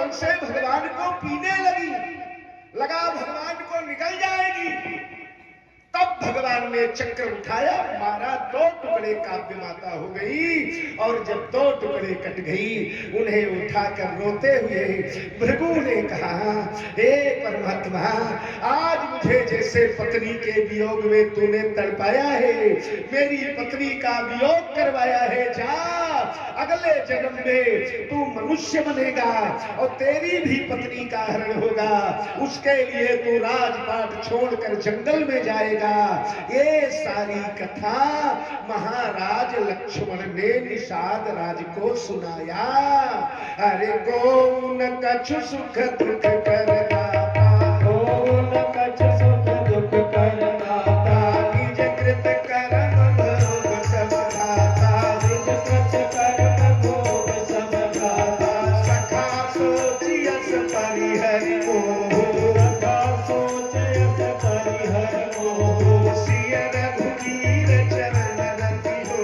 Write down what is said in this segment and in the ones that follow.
जोर से भगवान को पीने लगी, लगा भगवान को निकल जाएगी। तब भगवान ने चक्र उठाया, मारा, 2 टुकड़े काव्य माता हो गई। और जब 2 टुकड़े कट गई, उन्हें उठाकर रोते हुए भृगु ने कहा, हे परमात्मा, आज मुझे जैसे पत्नी के वियोग में तूने तड़पाया है, मेरी पत्नी का वियोग करवाया है, जा अगले जन्म में तू मनुष्य बनेगा और तेरी भी पत्नी का हरण होगा। उसके लिए तू राजपाट छोड़कर जंगल में जाएगा। ये सारी कथा महाराज लक्ष्मण ने निषाद राज को सुनाया। अरे गौन कछु सुख दुख करना, गौन कछु सुख दुख करना, निज कृत कर्म भोग सब खाता, निज कृत कर्म भोग सब खाता, सखा सोचियस परिहरि मोह, सखा सोचियस परिहरि मोह, सिय रघुवीर चरण रति हो,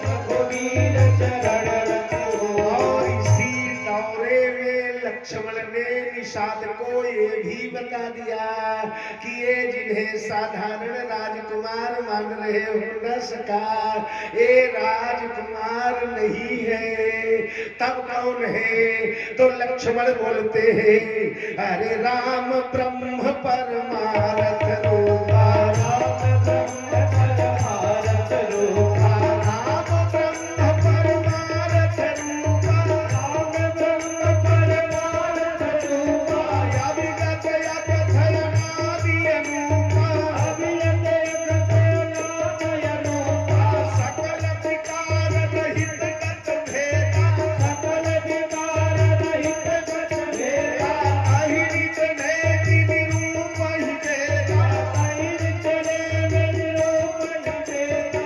रघुवीर चरण रति हो। और इसी दौरे में लक्ष्मण ने निषाद को ये भी बता दिया कि ये जिन्हें साधारण राजकुमार मान रहे हो न सका, ये राजकुमार नहीं है। तब कौन है? तो लक्ष्मण बोलते हैं, अरे राम ब्रह्म परमारथ रूपा, राम ब्रह्म परमारथ रूपा, राम ब्रह्म परमारथ रूपा, राम ब्रह्म परमारथ रूपा, अभिगत कथयनादि अनुपा, अभिगत कथयनादि अनुपा, सकल विकार रहित गत भेदा, सकल विकार रहित गत भेदा, अहिरित नेति निरूप ही भेदा, अहिरित नेति निरूप ही भेदा।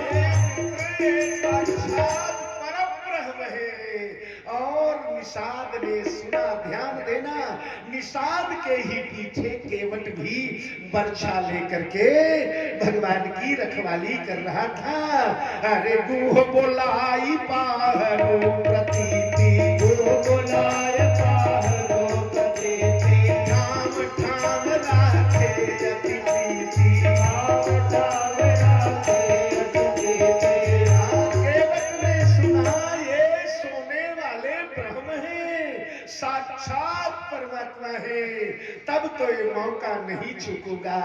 साक्षात परब्रह्म है। और निषाद ने सुना, ध्यान देना, निषाद के ही पीछे केवट भी बर्छा लेकर के भगवान की रखवाली कर रहा था। अरे गुह बोलाई पाहरो प्रतीति, गुह बोलाय पाहरो प्रतीति, ठाम ठाम राखे अति प्रीति, ठाम ठाम राखे अति प्रीति। केवट ने सुना, ये सोने वाले ब्रह्म है, साक्षात परमात्मा है, तब तो ये मौका नहीं चूकूंगा।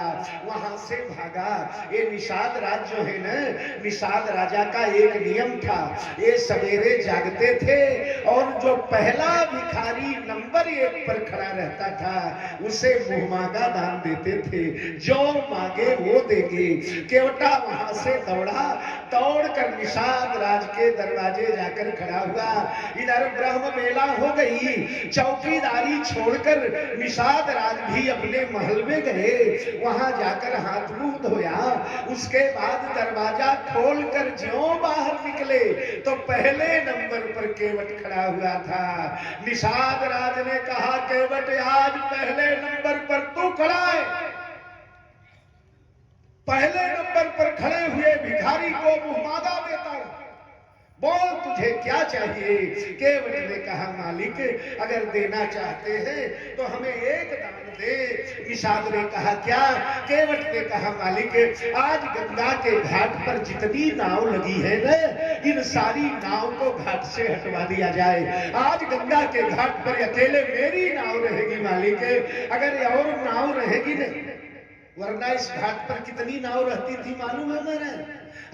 वहां से भागा। ये निषाद राज जो है ना, निषाद राजा का एक नियम था, ये सवेरे जागते थे और जो पहला भिखारी नंबर 1 पर खड़ा रहता था उसे मुहमागा दान देते थे, जो मांगे वो देंगे। केवटा वहां से दौड़ा, दौड़कर निषाद राज के दरवाजे जाकर खड़ा हुआ। इधर ब्रह्म मेला हो गई, चौकीदारी छोड़कर निषाद राज भी अपने महल में गए। वहां जाकर हाथ मुंह धोया, उसके बाद दरवाजा खोलकर ज्यों बाहर निकले तो पहले नंबर पर केवट खड़ा हुआ था। निषाद राज ने कहा, केवट आज पहले नंबर पर तू खड़ा है, पहले नंबर पर खड़े हुए भिखारी को मुहमागा देता हूं, बोल तुझे क्या चाहिए? केवट ने कहा, मालिक अगर देना चाहते हैं तो हमें एक दान दे। निषाद ने कहा, क्या? केवट ने कहा, मालिक आज गंगा के घाट पर जितनी नाव लगी है ना, इन सारी नाव को घाट से हटवा दिया जाए। आज गंगा के घाट पर अकेले मेरी नाव रहेगी मालिक, अगर और नाव रहेगी नहीं, वरना इस घाट पर कितनी नाव रहती थी मालूम है मेरे?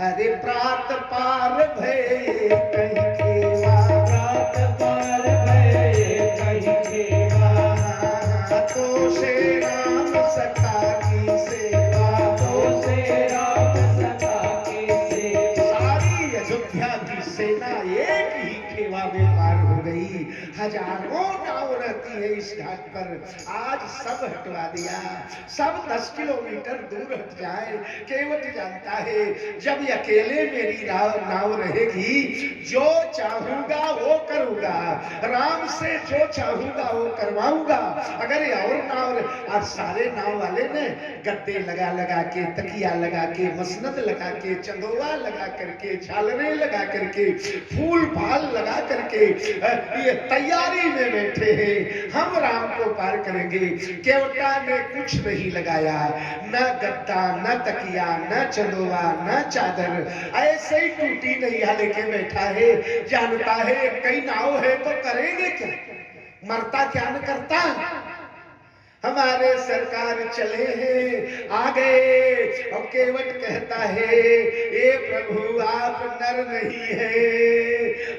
अरे प्रात पार भये कहीं केवा, प्रात पार भये कहीं केवा, तो से राम सखा की सेवा, तो से राम सखा की सेवा। सारी अयोध्या की सेना एक ही खेवा में पार हो गई। हजारों नाव रहती है इस घाट पर, आज सब हटवा दिया, सब 10 किलोमीटर दूर हट जाए। केवट जानता है जब अकेले मेरी नाव रहेगी, जो चाहूंगा वो करूंगा, राम से जो चाहूंगा वो करवाऊंगा। अगर और नाव, आज सारे नाव वाले ने गद्दे लगा लगा के, तकिया लगा के, मसनद लगा के, चंदोवा लगा करके, झालरें लगा करके, फूल फाल लगा करके ये तैयारी में बैठे हैं, हम राम को पार करेंगे। केवटा ने कुछ नहीं लगाया, न गद्दा, न तकिया, न चंदोवा, न चादर, ऐसे ही टूटी नैया लेके बैठा है। जानता है कई नाव है तो करेंगे क्या, मरता क्या न करता। हमारे सरकार चले हैं आगे, और केवट कहता है ए प्रभु आप नर नहीं है,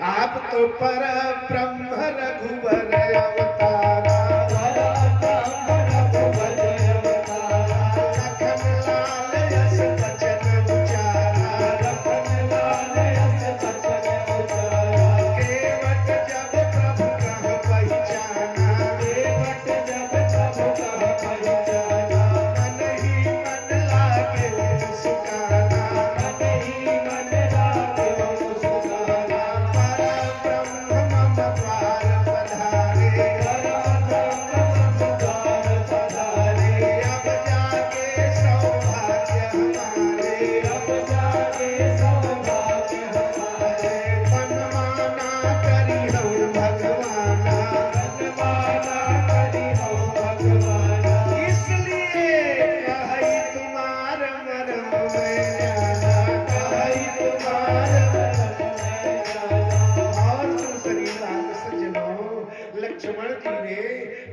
आप तो पर ब्रह्म रघुवर अवतारा।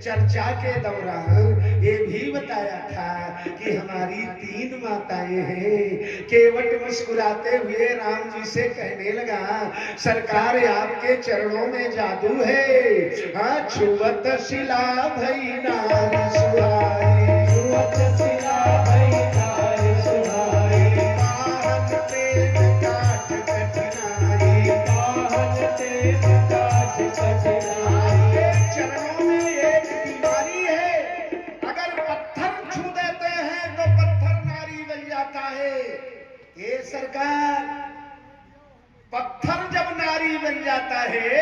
चर्चा के दौरान ये भी बताया था कि हमारी 3 माताएं हैं। केवट मुस्कुराते हुए राम जी से कहने लगा सरकार आपके चरणों में जादू है। हाँ छुवत शिला भई नारी सुहाई, छुवत शिला भई नारी सुहाई, पाहन तेज काठ कठिनाई, पाहन तेज काठ कठिनाई। चरणों में एक बीमारी है, अगर पत्थर छू देते हैं तो पत्थर नारी बन जाता है। ये सरकार पत्थर जब नारी बन जाता है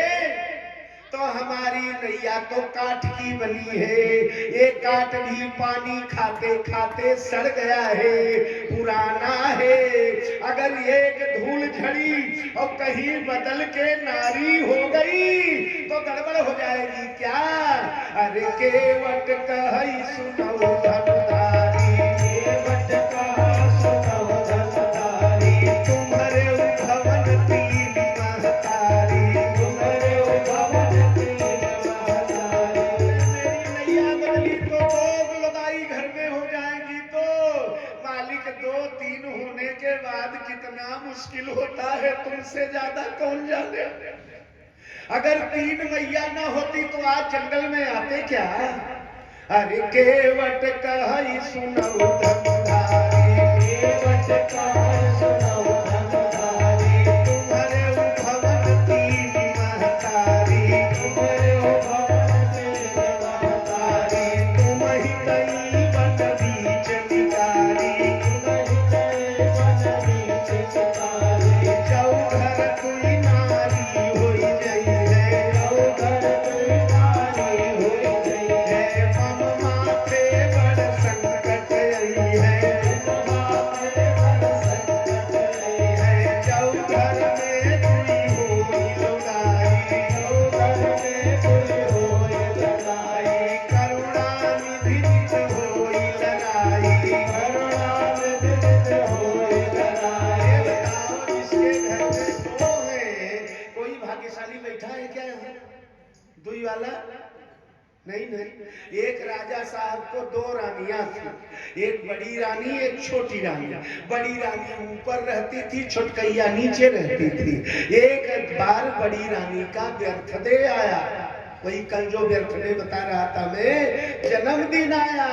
तो हमारी नैया तो काठ की बनी है। ये काठ भी पानी खाते खाते सड़ गया है, पुराना है। अगर एक धूल झड़ी और कहीं बदल के नारी हो गई तो गड़बड़ हो जाएगी क्या। अरे केवट कहि सुनो धनुधारी, केवट कहि सुनो धनुधारी, तुम्हारे भवन तीन महतारी, तुम्हारे भवन तीन महतारी। मेरी नैया बदली तो 2 लगाई घर में हो जाएगी तो मालिक 2-3 होने के बाद कितना मुश्किल होता है तुमसे ज्यादा कौन जाने। अगर 3 मैया न होती तो आज जंगल में आते क्या। अरे केवट कहि सुनो धनुधारी, केवट कहि सुनो धनुधारी, तुम्हारे भवन तीन महतारी, तुम्हारे भवन तीन महतारी, तुम ही कई वन बीच निकारी, तुम ही कई वन बीच निकारी। जाऊ घर कोई नारी होई जई है, जाऊ घर कोई नारी होई जई है, मम माथे बड़ संकट आई है, मम माथे बड़ संकट आई है। जाऊ घर में कोई होई लुगाई, जाऊ घर में कोई होई लुगाई, करुणा निधि नित होई लड़ाई, करुणा निधि नित होई लड़ाई। बताओ जिसके घर में 2 है, कोई भाग्यशाली बैठा है क्या यहाँ? 2 वाला नहीं नहीं। एक राजा साहब को 2 रानियां थी, एक बड़ी रानी एक छोटी रानी। बड़ी रानी ऊपर रहती थी, छोटकैया नीचे रहती थी। एक बार बड़ी रानी का बर्थडे आया, वही कल जो बर्थडे बता रहा था मैं, जन्मदिन आया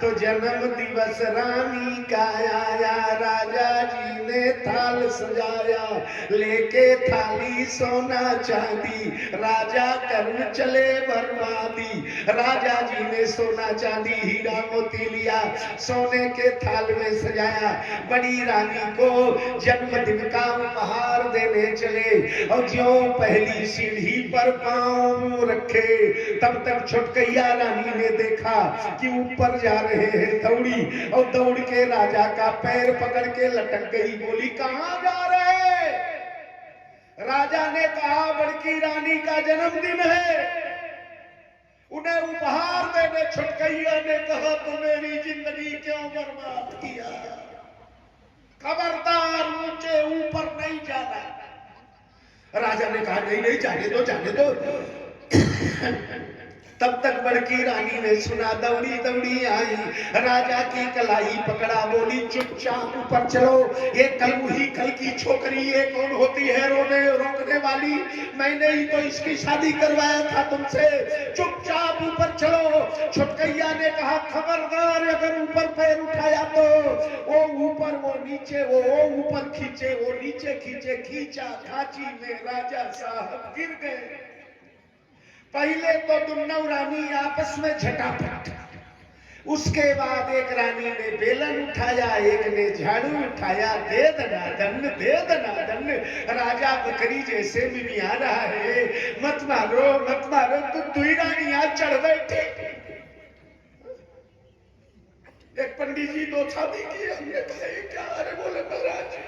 तो जन्म दिवस रानी का आया। राजा जी ने थाल सजाया, लेके थाली सोना चांदी, राजा कर्म चले बर्बादी। राजा जी ने सोना चांदी हीरा मोती लिया, सोने के थाल में सजाया। बड़ी रानी को जन्मदिन का उपहार देने चले और ज्यों पहली सीढ़ी पर पांव रखे तब तक छोटकैया रानी ने देखा कि ऊपर जा रहे हैं दौड़ी, और दौड़ के राजा का पैर पकड़ के लटक गई। बोली कहां जा रहे? राजा ने कहा बड़की रानी का जन्मदिन है, उन्हें उपहार देने छुटकैया ने कहा तो मेरी जिंदगी क्यों बर्बाद किया, खबरदार ऊंचे ऊपर नहीं जाना। राजा ने कहा नहीं नहीं जाने दो जाने दो। तब तक बड़की रानी ने सुना, दौड़ी दौड़ी आई, राजा की कलाई पकड़ा, बोली चुपचाप ऊपर चलो, ये कल वही कल की छोकरी, ये कौन होती है रोने रोकने वाली, मैंने ही तो इसकी शादी करवाया था तुमसे, चुपचाप ऊपर चलो। छुटकैया ने कहा खबरदार अगर ऊपर पैर उठाया तो वो ऊपर वो नीचे, वो ऊपर खींचे वो नीचे खींचे, खींचा खांची में राजा साहब गिर गए। पहले तो दोनों रानी आपस में झटापट, उसके बाद एक रानी ने बेलन उठाया, एक ने झाड़ू उठाया, दे दनादन दे दनादन। राजा बकरी जैसे मिमिया रहा है, मत मारो तो दुई रानियां चढ़ बैठे। एक पंडित जी दो शादी की, हमने कहा क्या, अरे बोले महाराज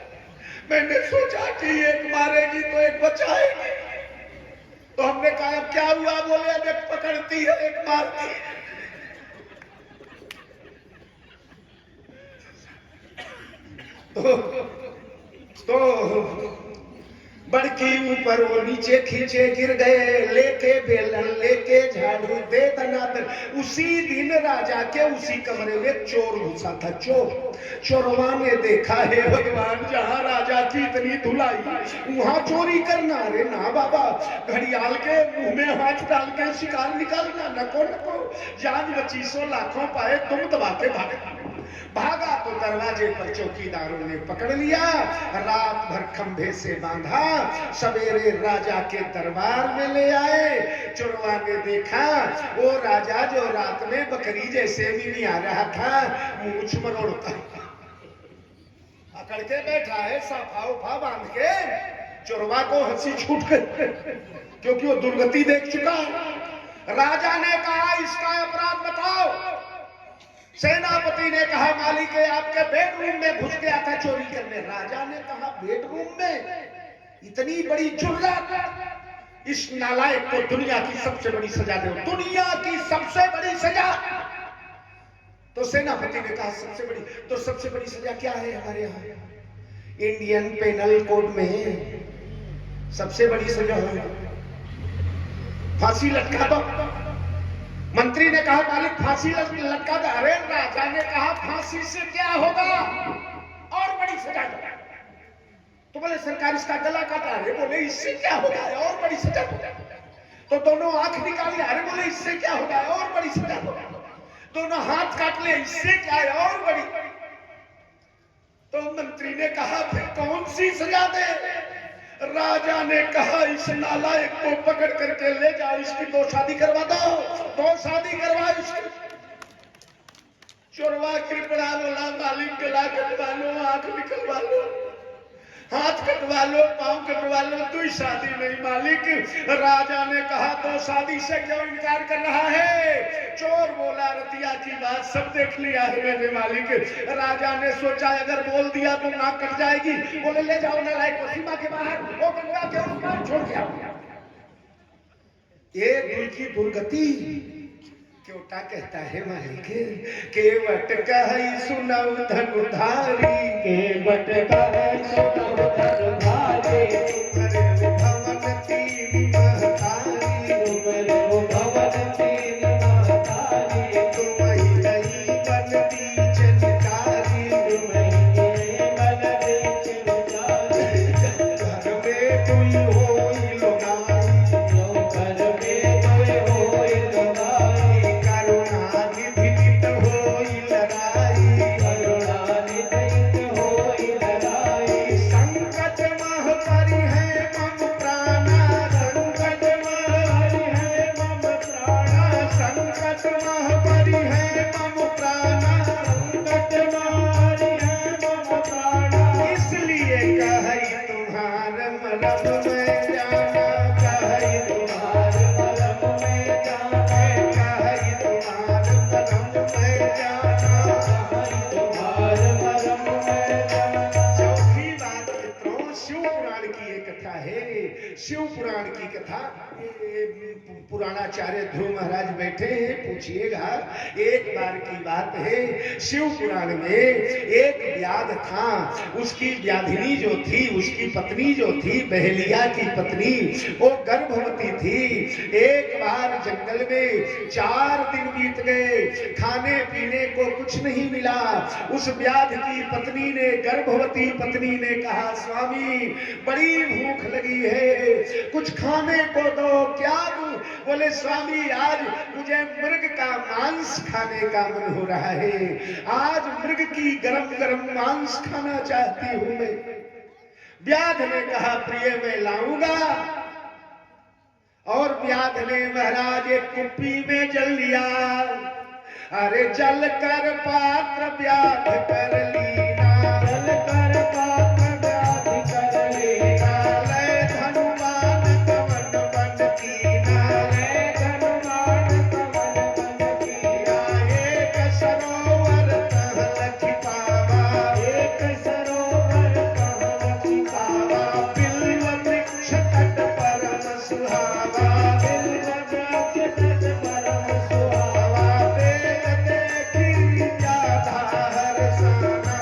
मैंने सोचा कि एक मारेगी तो एक बचाएगी, तो हमने कहा क्या हुआ, बोले अब एक पकड़ती है एक मारती है। तो बड़की ऊपर वो नीचे खींचे गिर गए, लेके बेलन लेके झाड़ू दे दनादन। उसी दिन राजा के उसी कमरे में चोर घुसा था, चोरवा ने देखा है भगवान जहाँ राजा की इतनी धुलाई वहां चोरी करना, अरे ना बाबा, घड़ियाल के मुंह में हाथ डाल के शिकार निकालना, नको नको, जान बची सो लाखों पाए तुम दबाते भागा तो दरवाजे पर चौकीदारों ने पकड़ लिया, रात भर खंभे से बांधा, सवेरे राजा के दरबार में ले आए। चोरवा ने देखा वो राजा जो रात में बकरी जैसे भी आ रहा था, मूंछ मरोड़ता अकड़ के बैठा है, साफा उफा बांध के। चोरवा को हंसी छूट गई क्योंकि वो दुर्गति देख चुका है। राजा ने कहा इसका अपराध बताओ। सेनापति ने कहा मालिक आपके बेडरूम में घुस गया था चोरी करने। राजा ने कहा बेडरूम में, इतनी बड़ी जुर्रत, इस नालायक को दुनिया की सबसे बड़ी सजा दो, दुनिया की सबसे बड़ी सजा। तो सेनापति ने कहा सबसे बड़ी सजा क्या है हमारे यहाँ? इंडियन पेनल कोड में सबसे बड़ी सजा है फांसी लटका दो। मंत्री ने कहा मालिक फांसी लटका दो। अरे राजा ने कहा फांसी से क्या होगा, और बड़ी सजा दो। तो बोले सरकार इसका गला काटा। अरे बोले इससे क्या होगा, और बड़ी सजा दो। तो दोनों आंख निकाली। अरे बोले इससे क्या होगा, और बड़ी सजा दो। दोनों हाथ काट ले, इससे क्या है, और बड़ी। तो मंत्री ने कहा फिर कौन सी सजा दे? राजा ने कहा इस नालायक को पकड़ करके ले जाओ, इसकी दो शादी करवा दो, दो शादी करवा इसकी। चोरवा गिर पड़ा, बोला मालिक गला कटवा लो, आंख निकलवा लो, हाथ कटवा लो, पांव कटवा लो, कोई शादी नहीं मालिक। राजा ने कहा तो शादी से क्यों इनकार कर रहा है? चोर बोला रतिया की बात सब देख लिया है मैंने मालिक। राजा ने सोचा अगर बोल दिया तो नाक कट जाएगी। बोले ले जाओ नालायक को सीमा के बाहर, वो गंगा के उस पार छोड़ के आओ। ये दिल की दुर्गति क्योटा कहता है मालिक, केवट कहि सुनौ धनुधारी, केवट कहि सुनौ धनुधारी, भवन तीन महतारी, भवन तीन महतारी, तुम ही नहीं बन बीच निकारी, तुम ही बन बीच निकारी, घर में तुई होई लोगाई, घर में तुई होई लोगाई, करुणानिधि होई लड़ाई, करुणानिधि होई लड़ाई, था। पुराणाचार्य ध्रुव महाराज बैठे हैं, पूछिएगा। एक बार की बात है, शिव पुराण में एक व्याध था। उसकी व्याधिनी जो थी, उसकी पत्नी जो थी, बहेलिया की पत्नी, वो गर्भवती थी। एक बार जंगल में 4 दिन बीत गए, खाने पीने को कुछ नहीं मिला। उस व्याध की पत्नी ने, गर्भवती पत्नी ने कहा, स्वामी बड़ी भूख लगी है, कुछ खाने को दो। क्या दूं? बोले, स्वामी आज मुझे मृग का मांस खाने का मन हो रहा है, आज मृग की गरम गरम मांस खाना चाहती हूं मैं। व्याध ने कहा, प्रिय मैं लाऊंगा। और व्याध ने महाराज एक कुप्पी में जल लिया। अरे जल कर पात्र व्याध कर लीना, जल कर पात्र व्याध कर लीना, लय धनुमान कवन बन कीना, लय धनुमान कवन बन कीना, एक सरोवर तह लखि पावा, एक सरोवर तह लखि पावा, बिल्व वृक्ष तट परम सुहावा, बिल्व वृक्ष तट परम सुहावा, बेल देखी व्याधार साना,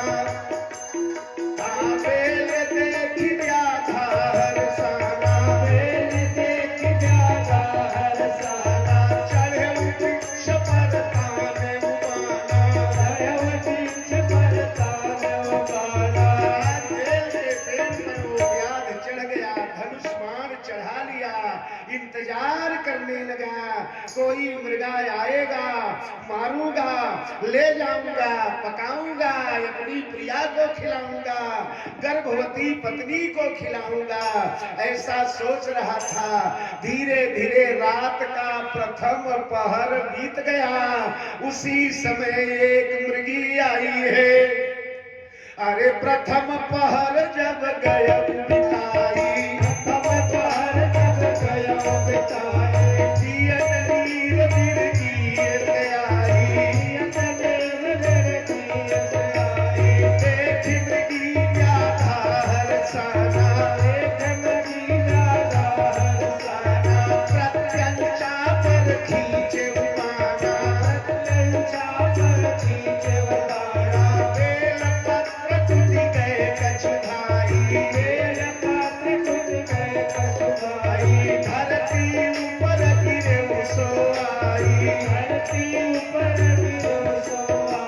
बेल देखी व्याधार साना, बेल देखी व्याधार साना, चढ़े वृक्ष पर ताने उबाना, चढ़े वृक्ष पर ताने उबाना। बेल के पेड़ पर वो व्याध चढ़ गया, धनुष्मान चढ़ा लिया, इंतजार करने लगा, कोई मृगा आएगा, मारूंगा, ले जाऊंगा, पकाऊंगा, अपनी प्रिया को खिलाऊंगा, गर्भवती पत्नी को खिलाऊंगा, ऐसा सोच रहा था। धीरे धीरे रात का प्रथम पहर बीत गया। उसी समय एक मृगी आई है। अरे प्रथम पहर जब गया बिताई, प्रथम पहर जब गया बिताई, जियत नीर बिरगियत आई, जियत नीर बिरगियत आई, देख मृगी व्याधार साना, देख मृगी व्याधार साना, प्रत्यंचा पर खींचे उताना, प्रत्यंचा पर खींचे उताना, बेल पत्र टूट गए कछुधाई, बेल पत्र टूट गए कछुधाई, धरती ऊपर गिरे सो आई, धरती ऊपर गिरे सो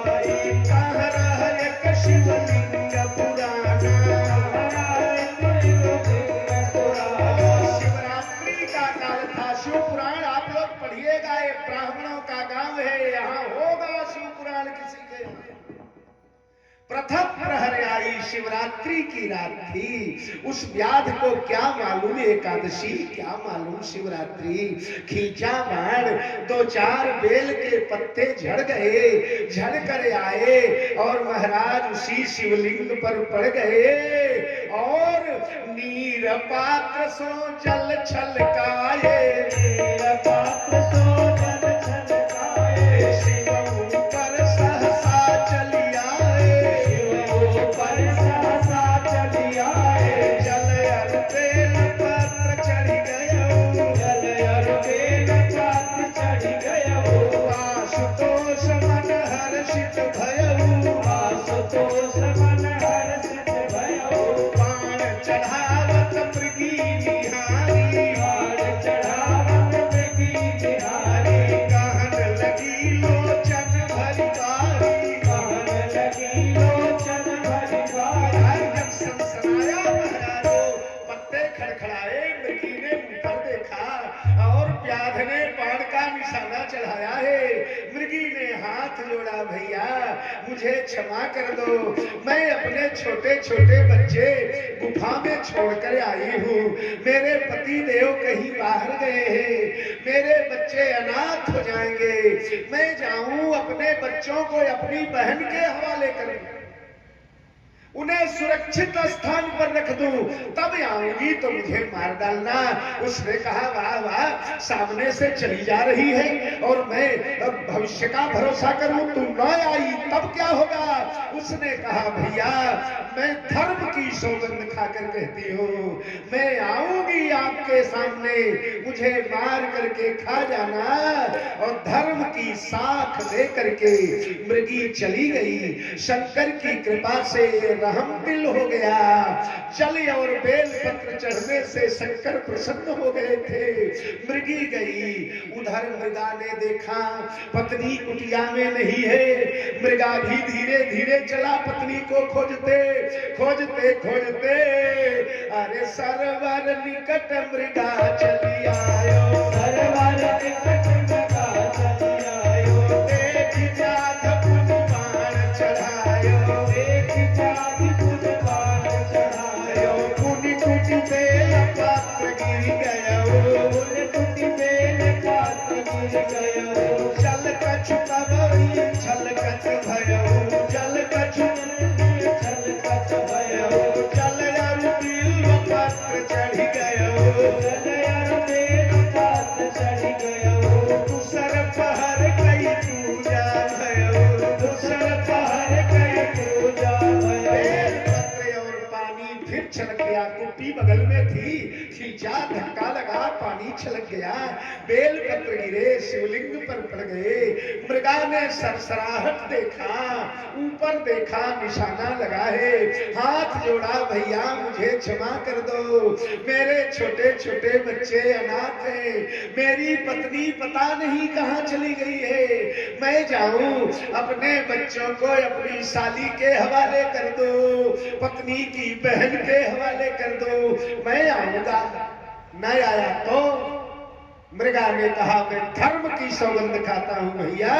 आई, कह रहा एक शिवलिंग पुराना, कह रहा एक शिवलिंग पुराना। शिवरात्रि का काल था। शिव पुराण आप लोग पढ़िएगा, ये ब्राह्मणों का गांव है, यहाँ होगा शिव पुराण किसी के यहाँ। प्रथम प्रहर आई, शिवरात्रि की रात थी। उस व्याध को क्या मालूम एकादशी, क्या मालूम शिवरात्रि। खींचा बाण, 2-4 बेल के पत्ते झड़ गए, झड़ कर आए और महाराज उसी शिवलिंग पर पड़ गए और नीर पात्र सो जल छलकाए, नीर पात्र सो जल छलकाए, शिव ऊपर सहसा चली आए, पर सहसा चली आए, जल अर बेल पत्र चढ़ गयो, जल अर बेल पत्र चढ़ गयो, आशुतोष मन हर्षित भयो, आशुतोष मन हर्षित भयो, बाण चढ़ावत मृगी निहारी, बाण चढ़ावत मृगी निहारी, कहन लगी लोचन भरी बारी, कहन लगी लोचन भरी बारी। जब सनसनाया महाराजो, पत्ते खड़खड़ाए, मृगी ने ऊपर देखा और व्याध ने बाण का निशाना चढ़ाया है। मृगी ने हाथ जोड़ा, भैया मुझे क्षमा कर दो, मैं अपने छोटे छोटे बच्चे गुफा में छोड़कर आई हूँ, मेरे पति देव कहीं बाहर गए हैं, मेरे बच्चे अनाथ हो जाएंगे, मैं जाऊं अपने बच्चों को अपनी बहन के हवाले करूं। उन्हें सुरक्षित स्थान पर रख दूं, तब आऊंगी तो मुझे मार डालना। उसने कहा वाह वाह, सामने से चली जा रही है और मैं भविष्य का भरोसा करूं, तू न आई तब क्या होगा? उसने कहा भैया मैं धर्म की सौगंध खाकर कहती हूँ, मैं आऊंगी आपके सामने, मुझे मार करके खा जाना। और धर्म की साख दे करके मृगी चली गई। शंकर की कृपा से रहम दिल हो गया। जल और बेल पत्र चढ़ने से शंकर प्रसन्न हो गए थे। मृगी गई, उधर मृगा ने देखा पत्नी कुटिया में नहीं है। मृगा भी धीरे धीरे चला पत्नी को खोजते खोजते खोजते। अरे सरवर निकट मृगा चली आयो, सरवर निकट मृगा चली आयो। देख जात पुन बाण चढ़ायो, देख जात पुन बाण चढ़ायो। पुनि कुटि बेल पात्र गिर गयो, पुनि कुटि बेल पात्र गिर गयो। जल कछु तबई छलकत भयो, जल कछु छलकत भयो। जल अरु बिल्व पात्र चढ़ गयो, जल अरु बिल्व पात्र चढ़ गयो। दूसर पहर कई पूजा भयो, दूसर पहर कई पूजा भयो। पत्र और पानी फिर छलक गया। कुप्पी बगल में थी, खींचा धक्का लगा, पानी छलक गया। बेल पत्र गिरे, शिवलिंग पर पड़ गए। मृगा ने सरसराहट देखा, ऊपर देखा, निशाना लगा है। हाथ जोड़ा, भैया मुझे क्षमा कर दो, मेरे छोटे छोटे बच्चे अनाथ हैं, मेरी पत्नी पता नहीं कहाँ चली गई है। मैं जाऊं, अपने बच्चों को अपनी साली के हवाले कर दो, पत्नी की बहन के हवाले कर दो, मैं आऊंगा। न आया तो मृगा ने कहा मैं धर्म की सौगंध खाता हूं भैया,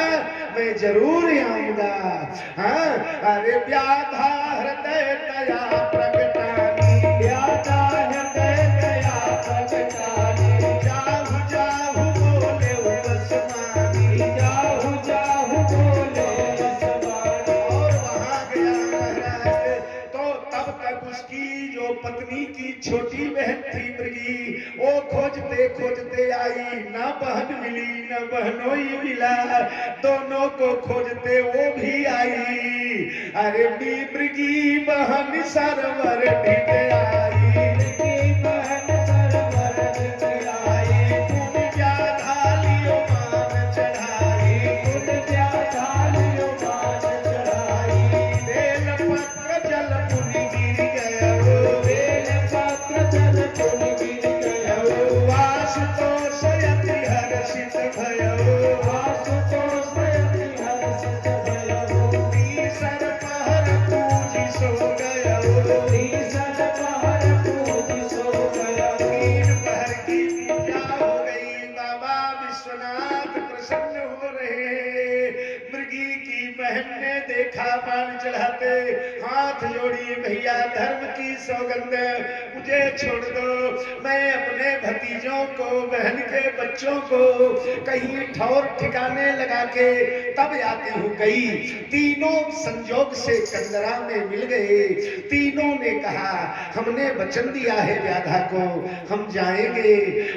मैं जरूर आऊंगा। हाँ, अरे व्याधा हृदय दया प्रगटानी, व्याधा हृदय दया प्रगटानी। जाहु जाहु बोले उपसमानी, जाहु जाहु बोले उपसमानी। और वहां गया महाराज, तो तब तक उसकी जो पत्नी की छोटी बहन थी मृगी, वो खोजते खोजते आई, ना बहन मिली ना बहनोई मिला, दोनों को खोजते वो भी आई। अरे मृगी बहन सरवर ढिठ आई, मृगी बहन सरवर ढिठ आई। पुन व्याधा लियो मान चढ़ाई, पुन व्याधा लियो मान चढ़ाई। बेल पत्र जल पुनि गिर गयो, बेल पत्र जल पुनि गिर गयो। आशुतोष अति हर्षित भयो, आशुतोष अति हर्षित भयो। तीसर पहर पूजी सो गयो, तीसर पहर पूजी सो गयो। तीन पहर की पूजा हो गई, बाबा विश्वनाथ प्रसन्न हो रहे। मृगी की बहन ने देखा, बाण चढ़ाते हाथ जोड़ी, भैया धर्म की सौगंध मुझे छोड़ दो, मैं अपने भतीजों को, बहन के बच्चों को कहीं ठौर ठिकाने लगा के तब आती हूँ। गई, तीनों संजोग से कंदरा में मिल गए। तीनों ने कहा हमने वचन दिया है व्याधा को, हम जाएंगे।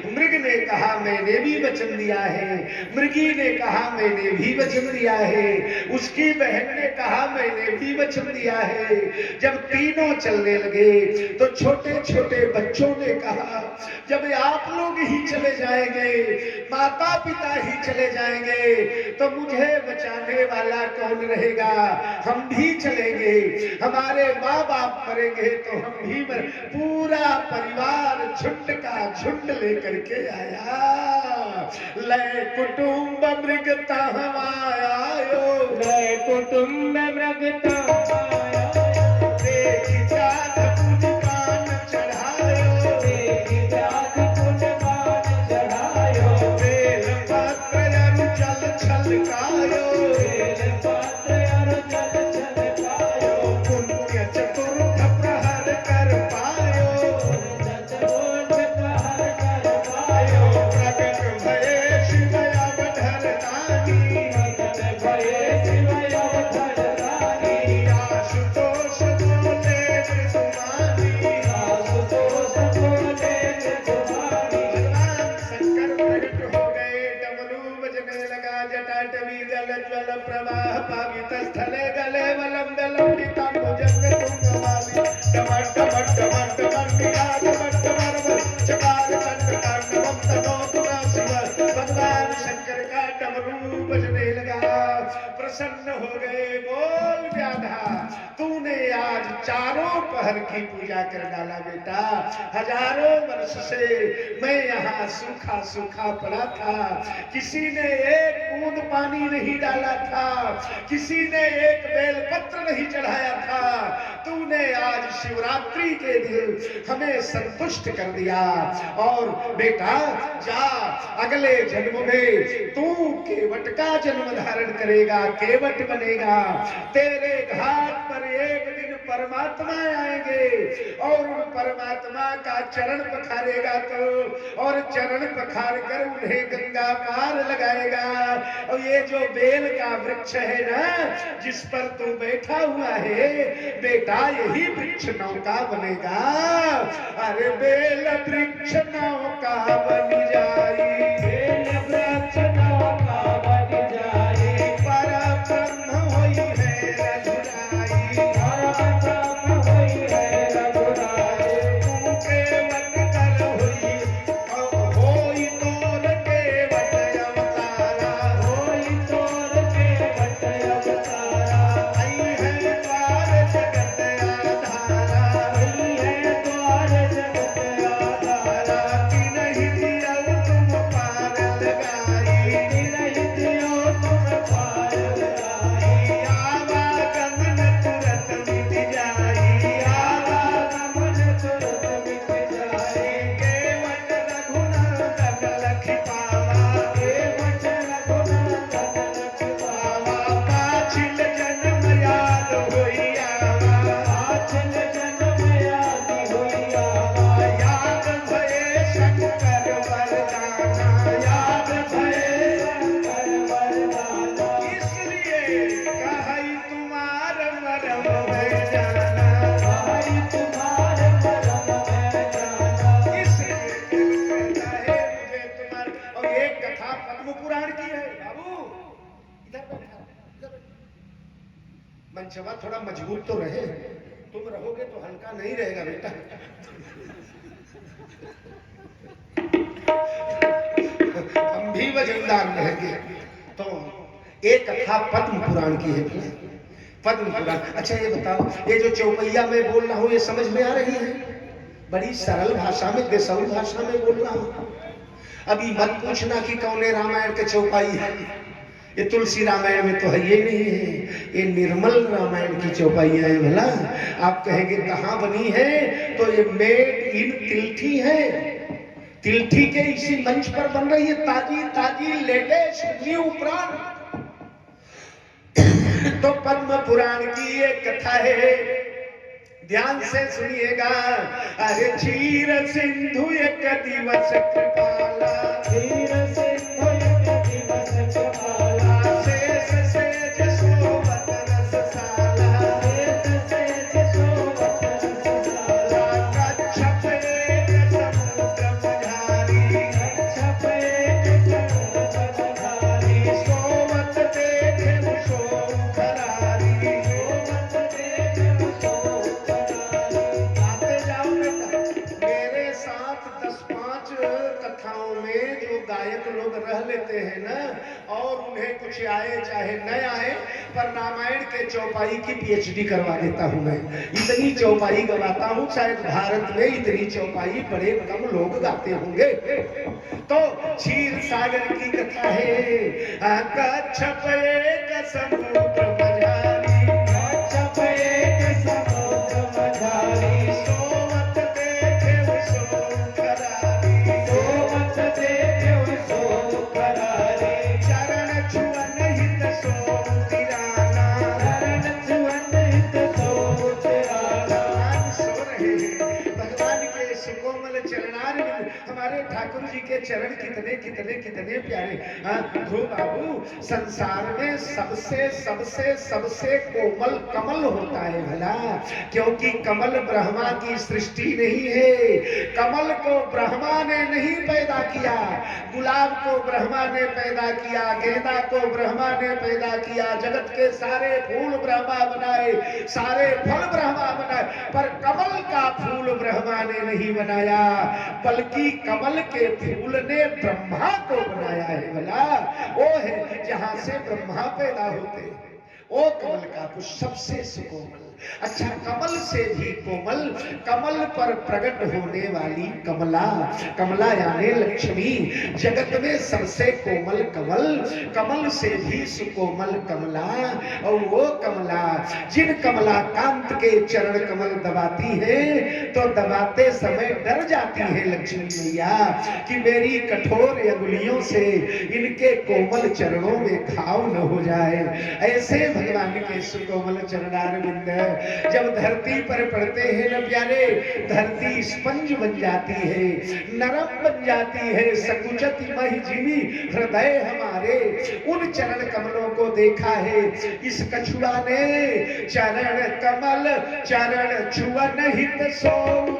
मृग ने कहा मैंने भी वचन दिया है, मृगी ने कहा मैंने भी वचन दिया है, उसकी बहन ने कहा मैंने भी वचन दिया है। जब तीनों चलने लगे तो छोटे छोटे बच्चों ने कहा जब आप लोग ही चले जाएंगे, माता पिता ही चले जाएंगे, तो मुझे बचाने वाला कौन रहेगा? हम भी चलेंगे, हमारे माँ बाप मरेंगे तो हम भी मर। पूरा परिवार झुंड का झुंड लेकर के आया। लय कुटुंब मृगता हमायो, लय कुटुंब मृगता स्थले गले वलंबे लंबिता भुजंग तुंगमाली डमर डमर डमर डमर निगाह डमर डमर चकार चंड तांडवम तनोतुना शिव। भगवान शंकर का डमरू बजने लगा। प्रसन्न हो गए। बोल व्याधा, तूने आज चारों पहर की पूजा कर डाला बेटा। हजारों वर्ष से मैं यहाँ सूखा सूखा पड़ा था, किसी ने एक बूंद पानी नहीं डाला था, किसी ने एक बेलपत्र नहीं चढ़ाया था। तूने आज शिवरात्रि के दिन हमें संतुष्ट कर दिया। और बेटा जा, अगले जन्म में तू केवट का जन्म धारण करेगा, केवट बनेगा। तेरे घाट पर एक दिन परमात्मा आएंगे और उन परमात्मा का चरण पखारेगा तो, और चरण पखार कर उन्हें गंगा पार लगाएगा। और ये जो बेल का वृक्ष है ना, जिस पर तू बैठा हुआ है बेटा, यही वृक्ष नौका बनेगा। अरे बेल वृक्ष नौका बन जाए, बेल वृक्ष नौका बन जाए। पर ब्रह्म होई है रघुराई, पर ब्रह्म होई है रघुराई। तू केवट कर होई तोर केवट अवतारा, होई तोर केवट अवतारा। आई है द्वार जगत आधारा, आई है द्वार जगत आधारा। तिनहि दियो तुम पार लगाई, तिनहि दियो तुम पार लगाई। आवागमन तुरत मिट जाई, आवागमन तुरत मिट जाई। केवट रघुनंदन लखि पावा, केवट रघुनंदन लखि पावा। पाछिल जन्म याद होई आवा, पाछिल जन्म याद होई आवा। याद भये शंकर वरदाना, याद भये शंकर वरदाना। इसलिए कहई तुम्हार मरम मैं जाना, कहई तुम्हार मरम मैं जाना। इसलिए कहता है मुझे तुम्हार। और एक कथा पद्म पुराण की है। बाबू इधर बैठा, इधर बैठा। मनचवा थोड़ा मजबूत तो रहे, तुम रहोगे तो हल्का नहीं रहेगा बेटा। हम भी वजनदार रहेंगे। तो एक कथा पद्म पुराण की है। पद्म पुराण। अच्छा ये बताओ, ये जो चौपैया में बोल रहा हूँ ये समझ में आ रही है? बड़ी सरल भाषा में, देशौर भाषा में बोल रहा हूँ। अभी मत पूछना कि कौने रामायण के चौपाई है। ये तुलसी रामायण में तो है ये नहीं है, ये निर्मल रामायण की चौपाई है। भला आप कहेंगे कहाँ बनी है, तो ये मेड इन तिल्ठी है। तिल्ठी के इसी मंच पर बन रही है, ताजी ताजी लेटेस्ट न्यू पुराण। तो पद्म पुराण की एक कथा है, ध्यान से सुनिएगा। अरे क्षीर सिंधु एक दिवस कृपाला, क्षीर सिंधु एक दिवस कृपाला। शेष सेज सोवत रसशाला, शेष सेज सोवत रसशाला। कच्छप एक समुद्र मझारी, कच्छप एक समुद्र मझारी। सोवत देखे सो करारी, सोवत देखे सो आते जाओ बेटा। मेरे साथ 10-5 कथाओं में जो गायक लोग रह लेते हैं ना, और उन्हें कुछ आए चाहे न आए, पर रामायण के चौपाई की पीएचडी करवा देता हूं मैं। इतनी चौपाई गवाता हूं, शायद भारत में इतनी चौपाई बड़े कम लोग गाते होंगे। तो क्षीर सागर की कथा है। कच्छप एक समुद्र मझारी, कच्छप एक समुद्र मझारी। सोवत देखे सो करारी, सोवत देखे सो करारी। चरण छुअन हित सो तिराना, चरण छुअन हित सो तिराना। भगवान सो रहे हैं, भगवान के सुखों कोमल चरणार हमारे ठाकुर जी के चरण कितने कितने कितने प्यारे। ध्रुव बाबू, संसार में सबसे सबसे सबसे कोमल कमल होता है भला, क्योंकि कमल ब्रह्मा की सृष्टि नहीं है। कमल को ब्रह्मा ने नहीं पैदा किया, गुलाब को ब्रह्मा ने पैदा किया, गेंदा को ब्रह्मा ने पैदा किया, जगत के सारे फूल ब्रह्मा बनाए, सारे फल ब्रह्मा बनाए, पर कमल का फूल ब्रह्मा ने नहीं बनाया, बल्कि कमल के फूल ने ब्रह्मा को बनाया है भला। वो है जहां से ब्रह्मा पैदा होते हैं, वो कमल का पुष्प सबसे सुकोमल। अच्छा, कमल से भी कोमल, कमल पर प्रकट होने वाली कमला, कमला यानी लक्ष्मी, जगत में सबसे कोमल कमल, कमल से भी सुकोमल कमला। और वो कमला जिन कमला कांत के चरण कमल दबाती है तो दबाते समय डर जाती है लक्ष्मी मैया कि मेरी कठोर अंगुलियों से इनके कोमल चरणों में घाव न हो जाए। ऐसे भगवान के सुकोमल चरणारविंद जब धरती पर पड़ते हैं न प्यारे, धरती स्पंज बन जाती है, नरम बन जाती है। सकुचति महि जीवी हृदय हमारे, उन चरण कमलों को देखा है इस कछुआ ने। चरण कमल चरण छुअन हित सो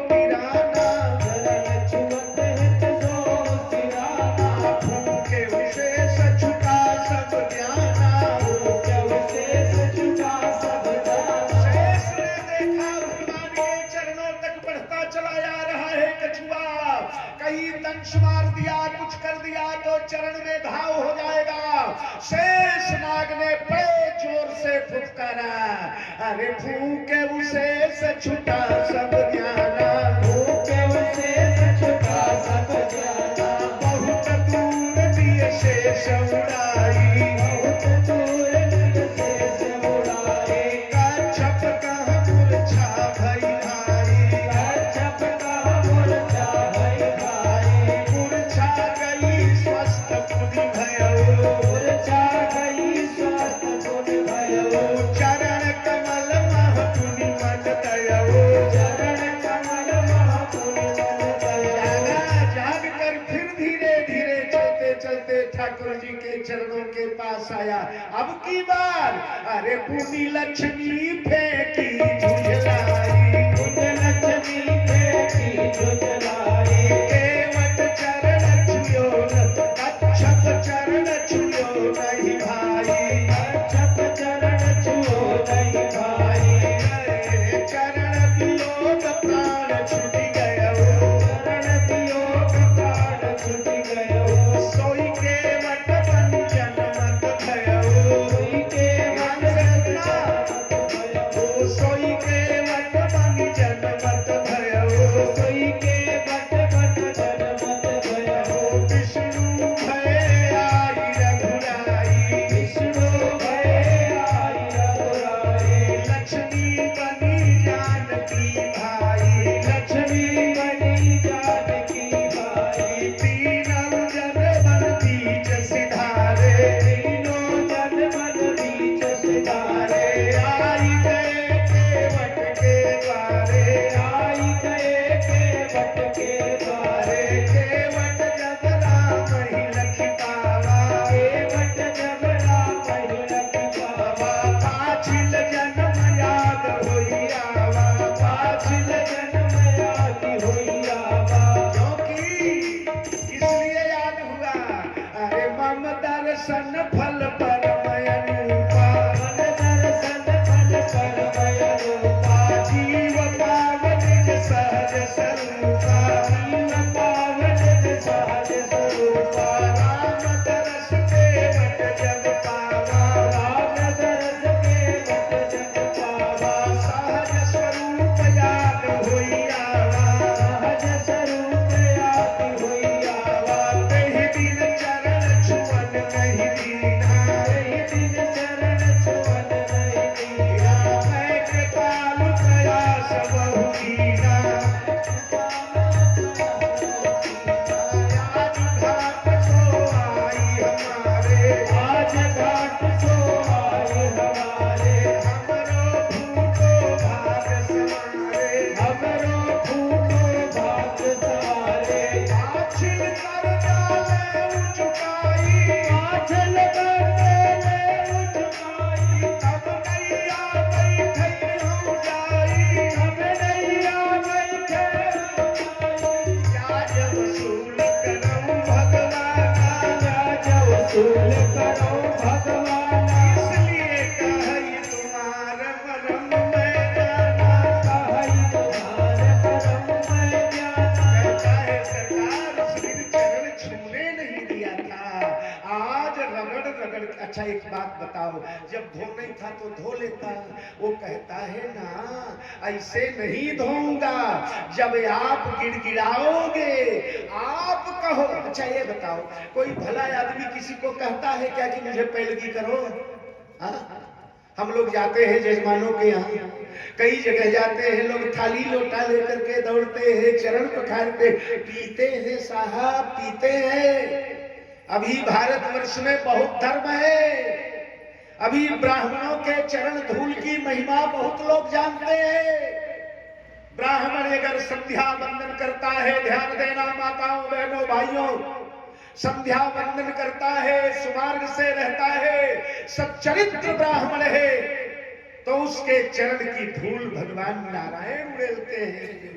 पिराना, भूखे विशेष छुटा सब ज्ञाना, कहीं दंश मार दिया, कुछ कर दिया तो चरण में घाव हो जाएगा। शेष नाग ने बड़े जोर से फुफकारा, अरे फूके उसे से छुटा सब ज्ञाना, फूके उसे से छुटा सब ज्ञाना, बहुत दूर दिए शेष उड़ाई, बहुत दूर दिए शेष उड़ाई, कच्छप कहाँ मूर्छा भई भाई, कच्छप कहाँ मूर्छा भई भाई, मूर्छा गई स्वस्थ बुद्धि भयो, मूर्छा गई स्वस्थ बुद्धि भयो, चरण कमल मह पुनि मन दयो, चरण कमल मह पुनि मन दयो। जाग कर फिर धीरे धीरे चलते चलते ठाकुर जी के चरणों के पास आया। अब की बार अरे पुनि लक्ष्मी फेंकी झुझलाई, पुनि लक्ष्मी फेंकी झुझलाई, केवट चरण छुयो कच्छप चरण छुयो नहीं भाई, कच्छप चरण छुयो नहीं भाई, चरण वियोग प्राण छुट गयो, चरण वियोग प्राण छुट गयो, सोई केवट बन जनमत भयो, सोई केवट बन अच्छा एक बात बताओ, जब धो नहीं था तो धो लेता। वो कहता है ना, ऐसे नहीं धोऊंगा, जब आप गिड़गिड़ाओगे, आप कहो। अच्छा ये बताओ, कोई भला आदमी किसी को कहता है क्या कि मुझे पैलगी करो? हाँ? हम लोग जाते हैं जजमानों के यहाँ, कई जगह जाते हैं, लोग थाली लोटा लेकर के दौड़ते हैं, चरण पखारते, पीते हैं साहब, पीते हैं। अभी भारतवर्ष में बहुत धर्म है, अभी ब्राह्मणों के चरण धूल की महिमा बहुत लोग जानते हैं। ब्राह्मण अगर संध्या वंदन करता है, ध्यान देना माताओं बहनों भाइयों, संध्या वंदन करता है, सुमार्ग से रहता है, सच्चरित्र ब्राह्मण है, तो उसके चरण की धूल भगवान नारायण उड़ेलते हैं।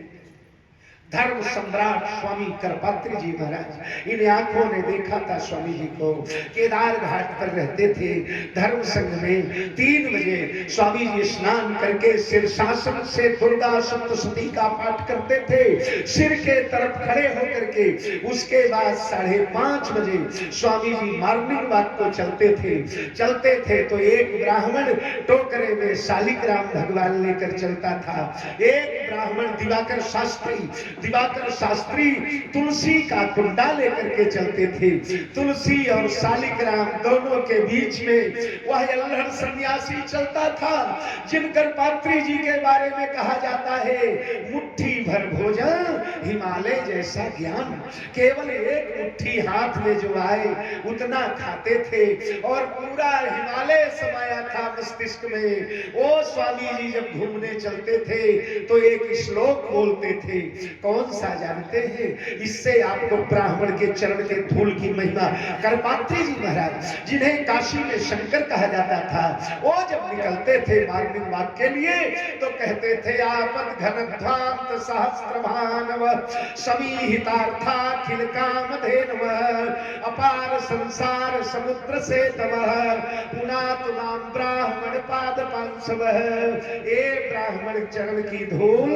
धर्म सम्राट स्वामी करपात्री जी महाराज, इन आंखों ने देखा था स्वामी जी को, केदार घाट पर रहते थे। धर्म संघ में 3 बजे स्वामी जी स्नान करके शीर्षासन से दुर्गा सप्तशती का पाठ करते थे, सिर के तरफ खड़े होकर के। उसके बाद 5:30 बजे स्वामी जी मॉर्निंग वॉक को चलते थे तो एक ब्राह्मण टोकरे में शालिग्राम भगवान लेकर चलता था। एक ब्राह्मण दिवाकर शास्त्री तुलसी का कुंडा लेकर के चलते थे। तुलसी और शालिग्राम दोनों के बीच में वह अल्हड़ सन्यासी चलता था, जिनकर पात्री जी के बारे में कहा जाता है, मुट्ठी भर भोजन हिमालय जैसा ज्ञान। केवल एक मुट्ठी हाथ में जो आए उतना खाते थे और पूरा हिमालय समाया था मस्तिष्क में। वो स्वामी जी जब घूमने चलते थे तो एक श्लोक बोलते थे, कौन सा जानते हैं? इससे आपको ब्राह्मण के चरण के धूल की महिमा। करपात्री जी महाराज, जिन्हें काशी में शंकर कहा जाता था, वो जब निकलते थे मॉर्निंग वॉक के लिए तो कहते थे, आपद घनध्वांत सहस्त्रभानव समीहितार्थाखिल कामधेनव अपार संसार समुद्र से तव पुनातु नाम ब्राह्मण पाद पांसव। ए ब्राह्मण चरण की धूल,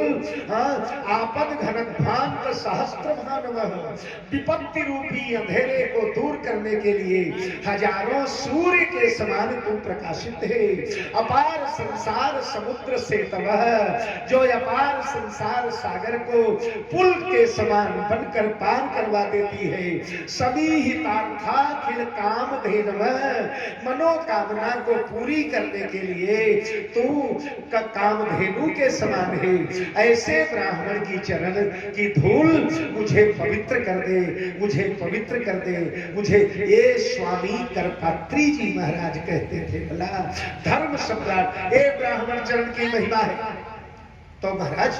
आपद घनध्वांत सहस्त्रभानव, विपत्ति रूपी अंधेरे को दूर करने के लिए हजारों सूर्य के समान तू प्रकाशित है। अपार संसार समुद्र से तव, जो अपार संसार सागर को पुल के समान बनकर पार करवा देती है। सभी हितार्थाखिल कामधेनव, मनोकामना को पूरी करने के लिए तू कामधेनु के समान है। ऐसे ब्राह्मण की चरण की धूल मुझे पवित्र कर दे, मुझे पवित्र कर दे, मुझे। ये स्वामी करपात्री जी महाराज कहते थे। भला धर्म सम्राट, ये ब्राह्मण चरण की महिमा है। तो महाराज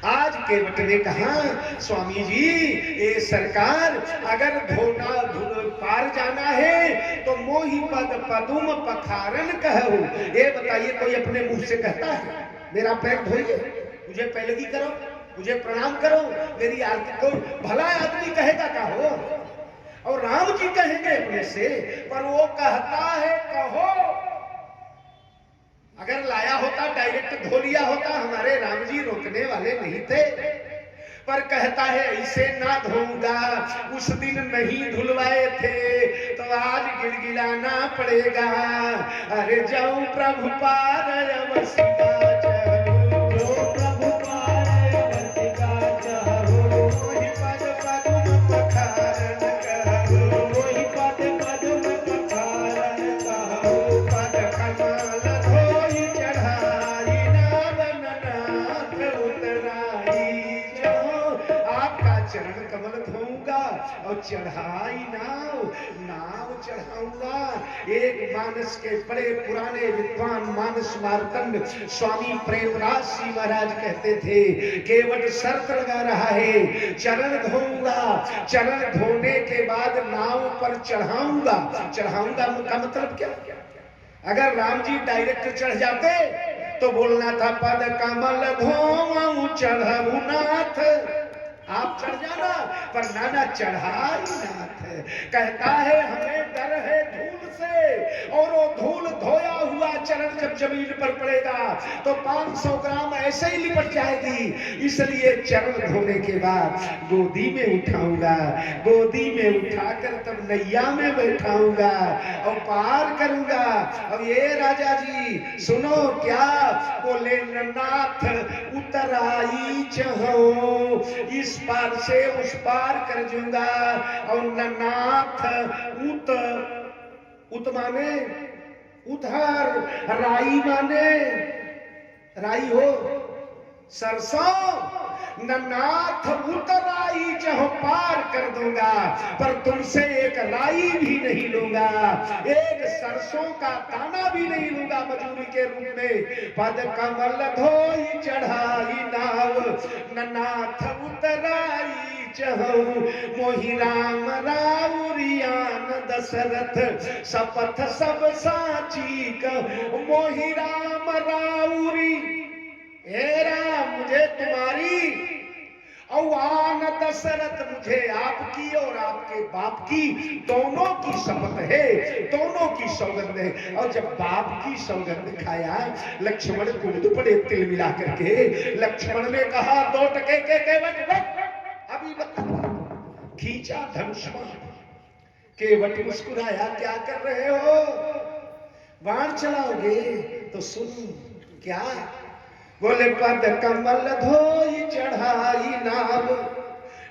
आज केवट ने कहा, स्वामी जी ये सरकार, अगर धोना धुल पार जाना है तो मोहि पद पदुम पखारन कहो। ये बताइए, कोई अपने मुंह से कहता है मेरा पैर धोइए, मुझे पैलगी करो, मुझे प्रणाम करो, मेरी आरती को? भला आदमी कहेगा का हो? और राम जी कहेंगे अपने से, पर वो कहता है कहो। अगर लाया होता डायरेक्ट धो लिया होता, हमारे राम जी रोकने वाले नहीं थे, पर कहता है ऐसे ना धोऊंगा। उस दिन नहीं धुलवाए थे तो आज गिड़गिड़ाना पड़ेगा। अरे जाऊं प्रभु पार अवसिका चढ़ाई नाव चढ़ाऊंगा। एक मानस के बड़े पुराने विद्वान मानस मार्तंड स्वामी प्रेमराज जी महाराज कहते थे, केवट शर्त लगा रहा है, चरण धोऊंगा, चरण धोने के बाद नाव पर चढ़ाऊंगा। चढ़ाऊंगा का मतलब क्या? अगर राम जी डायरेक्ट चढ़ जाते तो बोलना था, पद कमल धोऊं चढ़ऊ नाथ, आप चढ़ जाना, पर नाना चढ़ाई नाथ। कहता है हमें डर है धूल से, और वो धूल धोया हुआ चरण जब जमीन पर पड़ेगा तो 500 ग्राम ऐसे ही लिपट जाएगी। इसलिए चरण धोने के बाद गोदी में उठाऊंगा, गोदी में उठाकर तब नैया में बैठाऊंगा और पार करूंगा। अब ये राजा जी सुनो क्या बोले, नाथ उतराई चहो, इस पार से उस पार कर दूंगा। और नाथ उत माने उधर, राई माने राई हो सरसों, नाथ उतराई चाहो पार कर दूंगा, पर तुमसे एक राई भी नहीं लूंगा, एक सरसों का दाना भी नहीं लूंगा मजूरी के रूप में। पद कमल धोई चढ़ाई नाव, नाथ उतराई चहो, मोहि राम राउरियान दशरथ, शपथ सब साची कहो, मोहि राम राउरी, हे राम मुझे तुम्हारी, और आन दशरथ मुझे आपकी और आपके बाप की, दोनों की शपथ है, दोनों की सौगंध है। और जब बाप की सौगंध खाया लक्ष्मण कूद पड़े तिल मिला करके। लक्ष्मण ने कहा 2 टके के केवट, अभी बता, खींचा धनुष्मान, केवट मुस्कुराया, क्या कर रहे हो, बाण चलाओगे? तो सुन क्या बोले, पद कमल धोई चढ़ाई नाव,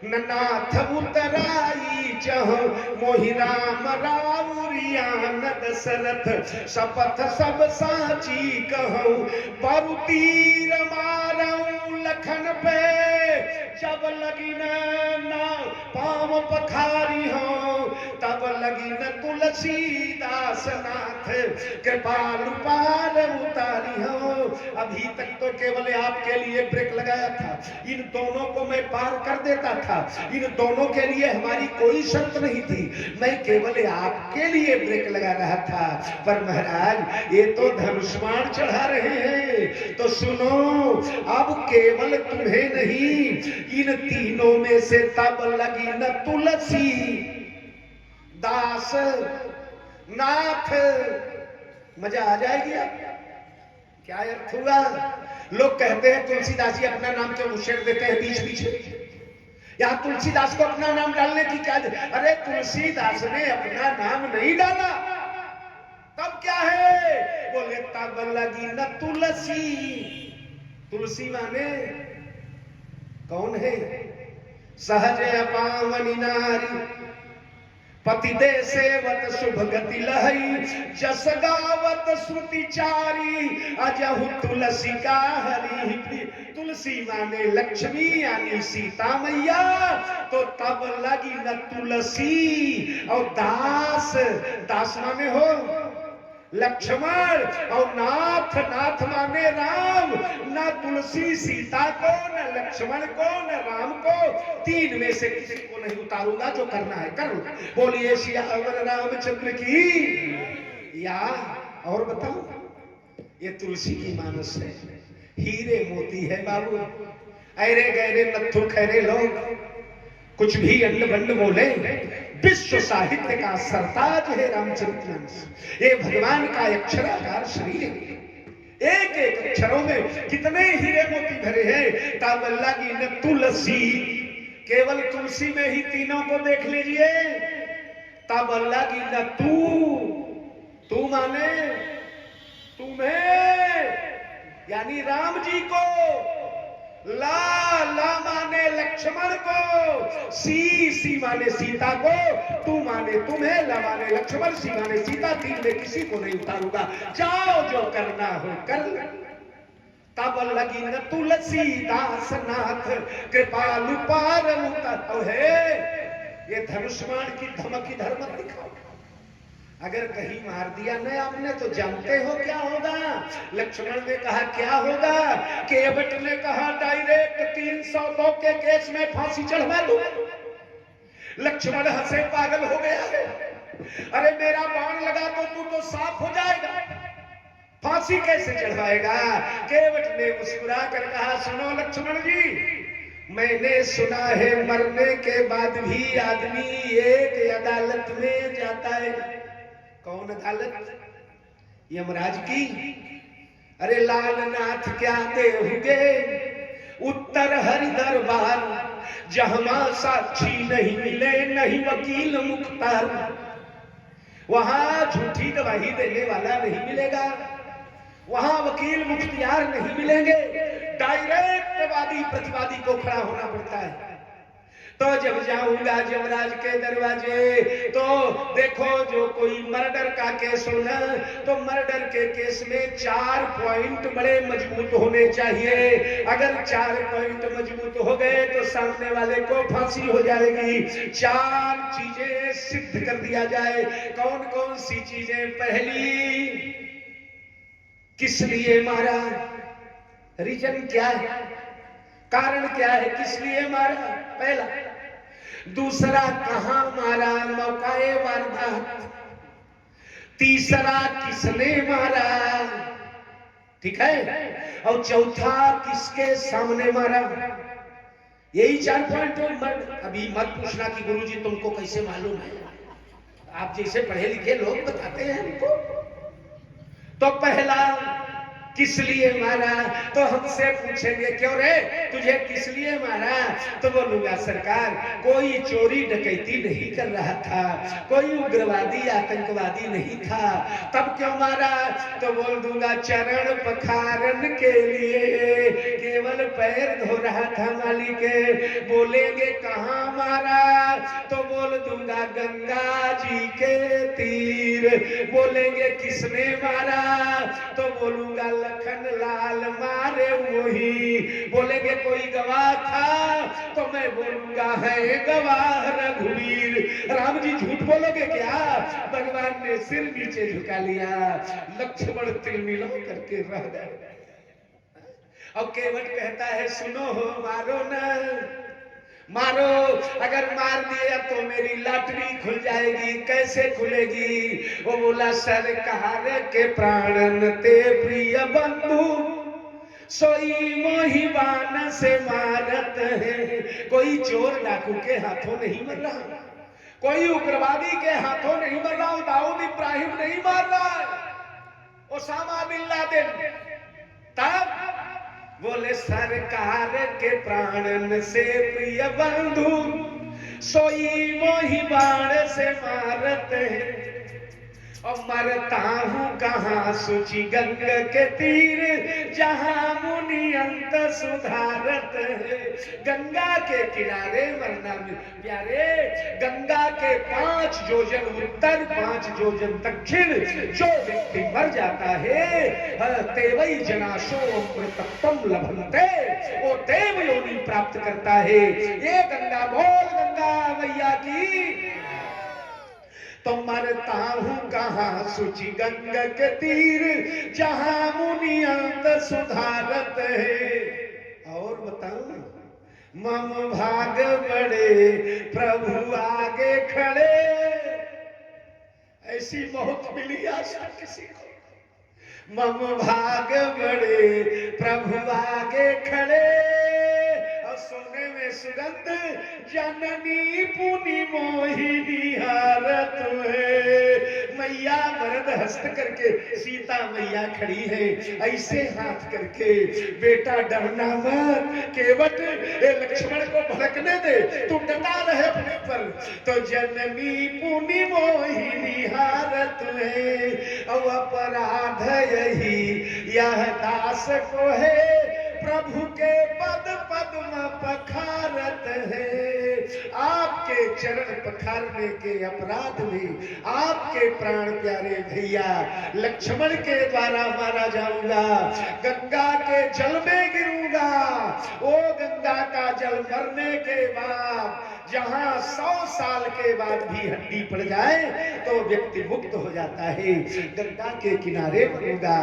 नाथ उतराई चहो, मोहि राम राउरियान दशरथ, शपथ सब साची कहो, परु तीर मारऊ लखन पे, जब लगी ना पाँव पखारी हो, तब लगी न तुलसीदास नाथ, कृपालु पार उतारी हो। अभी तक तो केवल आपके लिए ब्रेक लगाया था, इन दोनों को मैं पार कर देता था, इन दोनों के लिए हमारी कोई शर्त नहीं थी, मैं केवल आपके लिए ब्रेक लगा रहा था। पर महाराज ये तो धनुष्मान चढ़ा रहे हैं, तो सुनो, अब केवल तुम्हें नहीं, इन तीनों में से तब लगी न तुलसी दास नाथ। मजा आ जाएगी। क्या अर्थ हुआ? लोग कहते हैं तुलसीदास जी अपना नाम क्यों उछेर देते हैं बीच बीच में, या तुलसीदास को अपना नाम डालने की क्या? अरे तुलसीदास ने अपना नाम नहीं डाला, तब क्या है? बोले तब लगी न तुलसी। तुलसी माने कौन है? सहज अपावनी नारी, पति दे सेवत शुभ गति लहई, जस गावत श्रुति चारी, अजहु तुलसी का हरि। तुलसी माने लक्ष्मी यानी सीता मैया, तो तब लगी न तुलसी। और दास, दास माने हो लक्ष्मण, और नाथ, नाथ माने राम। न तुलसी सीता को, न लक्ष्मण को, न राम को, तीन में से किसी को नहीं उतारूंगा, जो करना है कर लो। बोलिए सियावर रामचंद्र की। या और बताओ, ये तुलसी की मानस है, हीरे मोती है बाबू। अरे गहरे नत्थु खैरे लोग कुछ भी अंड बंड बोले, विश्व साहित्य का सरताज है रामचरितमानस। ये भगवान का अक्षराकार शरीर है, एक एक अक्षरों में कितने हीरे मोती भरे हैं। तब लगी न तुलसी, केवल तुलसी में ही तीनों को देख लीजिए। तब लगी न तू माने तुम्हें, यानी राम जी को, ला माने लक्ष्मण को, सी माने सीता को, तू माने तुम्हें, ला माने लक्ष्मण, सी माने सीता, तीन में किसी को नहीं उतारूंगा, जाओ जो करना हो कर। तब लगी न तुलसी दास नाथ, कृपालु पार उतर है। ये धनुष्मान की धमकी धर्म दिखाओ, अगर कहीं मार दिया न आपने तो जानते हो क्या होगा। लक्ष्मण ने कहा क्या होगा? केवट ने कहा डायरेक्ट 302 के केस में फांसी चढ़वा दो। लक्ष्मण हंसे पागल हो गया है, अरे मेरा बाण लगा तो तू तो साफ हो जाएगा, फांसी कैसे चढ़वाएगा? केवट ने मुस्कुरा कर कहा सुनो लक्ष्मण जी, मैंने सुना है मरने के बाद भी आदमी एक अदालत में जाता है। कौन अदालत? यमराज की, अरे लालनाथ क्या देहुगे उत्तर हरि दरबार, जहां साक्षी नहीं मिले नहीं वकील मुख्तार। वहां झूठी गवाही देने वाला नहीं मिलेगा, वहां वकील मुख्तियार नहीं मिलेंगे, डायरेक्ट वादी प्रतिवादी को खड़ा होना पड़ता है। तो जब जाऊंगा यमराज के दरवाजे तो देखो, जो कोई मर्डर का केस हो ना, तो मर्डर के केस में 4 पॉइंट बड़े मजबूत होने चाहिए। अगर 4 पॉइंट मजबूत हो गए तो सामने वाले को फांसी हो जाएगी। 4 चीजें सिद्ध कर दिया जाए। कौन कौन सी चीजें? पहली, किस लिए मारा, रीजन क्या है, कारण क्या है, किस लिए मारा, पहला। दूसरा, कहां मारा, मौकाए वारदात। तीसरा, किसने मारा, ठीक है। और चौथा, किसके सामने मारा। यही 4 पॉइंट। अभी मत पूछना कि गुरुजी तुमको कैसे मालूम है, आप जैसे पढ़े लिखे लोग बताते हैं हमको। तो पहला, किस लिए मारा, तो हमसे पूछेंगे क्यों रे तुझे किस लिए मारा, तो बोलूंगा सरकार कोई चोरी डकैती नहीं कर रहा था, कोई उग्रवादी आतंकवादी नहीं था, तब क्यों मारा, तो बोल दूंगा चरण पखारन के लिए, केवल पैर धो रहा था मालिक। बोलेंगे कहां मारा, तो बोल दूंगा गंगा जी के तीर। बोलेंगे किसने मारा, तो बोलूंगा लखन लाल मारे वही। बोलेंगे कोई गवाह था, तो मैं बोलूंगा है गवाह रघुवीर। राम जी झूठ बोलोगे क्या, भगवान ने सिर नीचे झुका लिया, लक्ष्मण तिलमिला करके रह गए। और केवट कहता है सुनो हो, मारो ना, मारो, अगर मार दिया तो मेरी लॉटरी खुल जाएगी। कैसे खुलेगी, वो बोला सरकार के प्राण ते प्रिय बंधु, सोई मोही बाण से मारत है। कोई चोर डाकू के हाथों नहीं मर रहा, कोई उग्रवादी के हाथों नहीं मर रहा, दाऊद इब्राहिम नहीं मार रहा है, ओसामा बिन लादेन। तब बोले सरकार के प्राणन से प्रिय बंधु, सोई मोही बाण से मारत है। और मरता हूं कहां सूची गंगा के तीर, जहां मुनि अंत सुधारत है। गंगा के किनारे मरना प्यारे, गंगा के 5 योजन उत्तर 5 योजन दक्षिण जो व्यक्ति मर जाता है, तेवई जनाशो अमृतत्वम लभन्ते, वो देव योनि प्राप्त करता है। ये गंगा, बोल गंगा मैया की। तो मरता हूं कहां सूची गंगा के तीर, जहां मुनि अंत सुधारत है। और बताऊं, मम भाग बड़े प्रभु आगे खड़े, ऐसी मौत मिली आशा किसी को। मम भाग बड़े प्रभु आगे खड़े, और सोने में सुगंध जननी पुनि मोहिनी हारत है। मैया वरद हस्त करके सीता मैया खड़ी है, ऐसे हाथ करके, बेटा डरना मत, केवट लक्ष्मण को भड़कने दे, तू डटा रहे अपने पर। तो जननी पुनि मोहिनी हारत है, और अपराध यही यह दास को है, प्रभु के पद पद्म पखारत है। आपके चरण पखारने के अपराध में आपके प्राण प्यारे भैया लक्ष्मण के द्वारा मारा जाऊंगा, गंगा के जल में गिरूंगा। वो गंगा का जल मरने के बाद जहां 100 साल के बाद भी हड्डी पड़ जाए तो व्यक्ति मुक्त हो जाता है। गंगा के किनारे मरूंगा,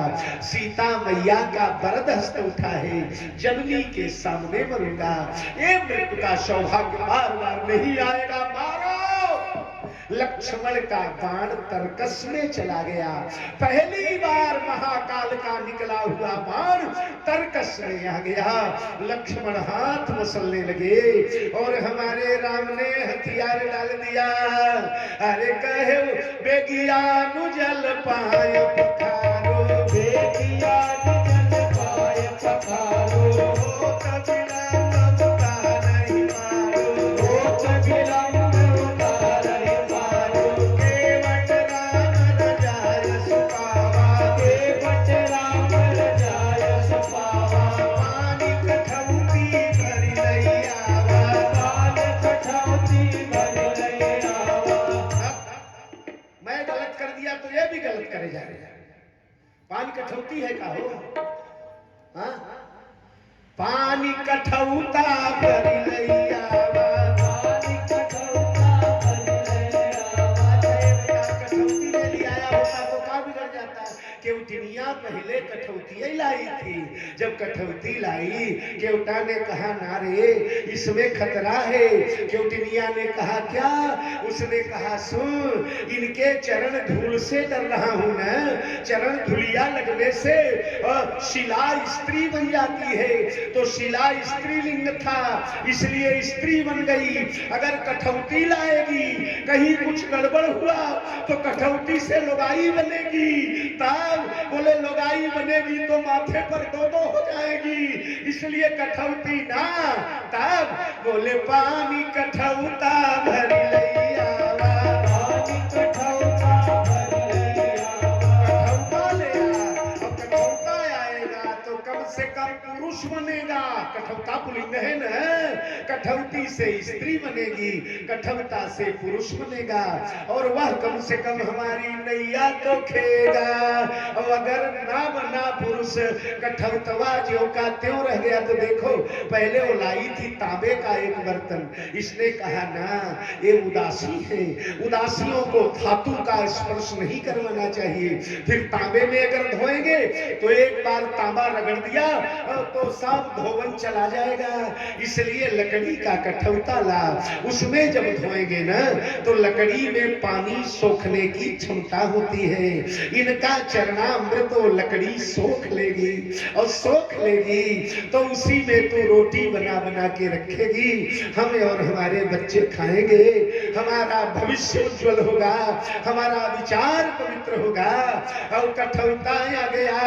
सीता मैया का वरद हस्त उठा है, जननी के सामने मरूंगा। ये मृत्यु का सौभाग्य बार बार नहीं आएगा। मारो, लक्ष्मण का बाण तरकस में चला गया। पहली बार महाकाल का निकला हुआ बाण तरकस में आ गया। लक्ष्मण हाथ मसलने लगे और हमारे राम ने हथियार डाल दिया। अरे कहे बेगिया नु जल पाए पखार देखिया जन पाय पखारो, हो कबीरा तब उतारहि मारो, हो कबीरा तब उतारहि मारो, केवट राम रजाय सुपावा, केवट राम रजाय सुपावा, पानी कठौती भरि लई आवा, पानी कठौती भरि लई आवा। मैं गलत कर दिया तो ये भी गलत करे जा रहे हैं। पानी कठौती है का हो? हाँ? पानी कठौता भरि लई आवा, पानी कठौता भरि लई आवा। कठौती ले लिया आया होता तो क्या बिगड़ जाता? केवटिनिया पहले कठौती लाई थी। जब कठौती लाई, केवटा ने कहा ना रे इसमें खतरा है। केवटिनिया ने कहा क्या? उसने कहा सुन, इनके चरण धूल से डर रहा हूं ना, चरण धुलिया लगने से शिला स्त्री बन जाती है, तो शिला स्त्रीलिंग था इसलिए स्त्री बन गई। अगर कठौती लाएगी कहीं कुछ गड़बड़ हुआ तो कठौती से लुगाई बनेगी, तब बोले लुगाई बनेगी तो माथे पर दो हो जाएगी, इसलिए कठौती ना। तब बोले पानी कठौता भरि लई आवा, पानी कठौता भरि लई आवा। कठौता ले आ, अब कठौता आएगा तो कम से कम पुरुष बनेगा। कठौता पुलिंग है ना, कठौती से स्त्री बनेगी, कठौता से पुरुष बनेगा, और वह कम से कम हमारी नैया तो खेगा। और अगर ना बना पुरुष, कठौतवा ज्यों का त्यों रह गया तो देखो, पहले वो लाई थी तांबे का एक बर्तन, इसने कहा ना ये उदासी है, उदासियों को धातु का स्पर्श नहीं करवाना चाहिए। फिर तांबे में अगर धोएंगे तो एक बार तांबा रगड़ दिया तो सब धोवन चला जाएगा, इसलिए लकड़ी का कठौता ला। उसमें जब धोएंगे ना तो लकड़ी में पानी सोखने की क्षमता होती है, इनका चरणामृत वो लकड़ी सोख लेगी, और सोख लेगी तो उसी में तो रोटी बना बना के रखेगी, हम और हमारे बच्चे खाएंगे, हमारा भविष्य उज्जवल होगा, हमारा विचार पवित्र होगा। और कठौता आ गया,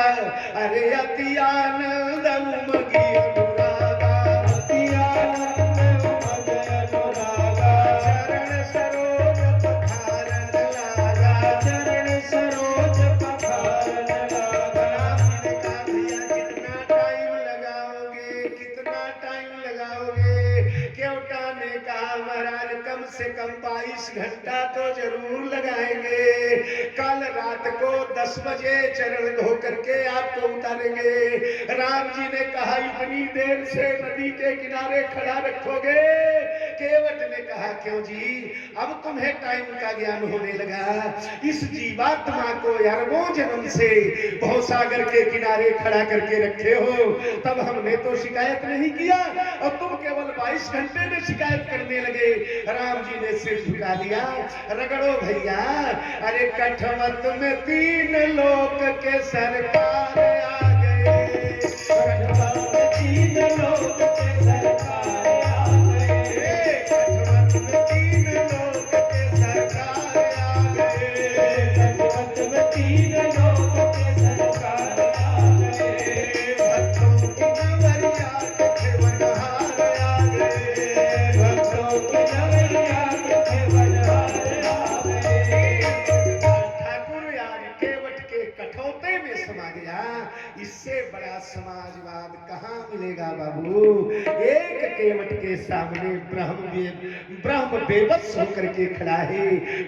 अरे अति आनंद उमगी अनुरागा, अति आनंद उमगी अनुरागा, चरण सरोज पखारन लागा, चरण सरोज पखारन लागा। आपने कहा भैया कितना टाइम लगाओगे, कितना टाइम लगाओगे? केवटा ने कहा महाराज कम से कम 22 घंटा तो जरूर लगाएंगे। कल रात को 10 बजे चरण धो करके आपको उतारेंगे। राम जी ने कहा इतनी देर से नदी के किनारे खड़ा रखोगे? केवट ने कहा क्यों जी, अब तुम्हें टाइम का ज्ञान होने लगा। इस जीवात्मा को अरबों जन्म से भवसागर के किनारे खड़ा करके रखे हो, तब हमने तो शिकायत नहीं किया और तुम केवल 22 घंटे में शिकायत करने लगे। राम जी ने सिर झुका दिया, रगड़ो भैया। अरे कठमत में 3 लोक के सरकार आ गए, कठमत में 3 लोक के सरकार आ गए, कठमत में 3 लोक के सरकार आ गए, कठमत में 3 लोक के सरकार आ गए। भक्तों की नवरिया के वनहार आ गए, भक्तों की नवरिया के वनहार आ गए। ठाकुर यार केवट के कठौते में समा गया, इससे बड़ा समाजवाद कहाँ मिलेगा बाबू? एक केवट के सामने ब्रह्म बेबस होकर के खड़ा है।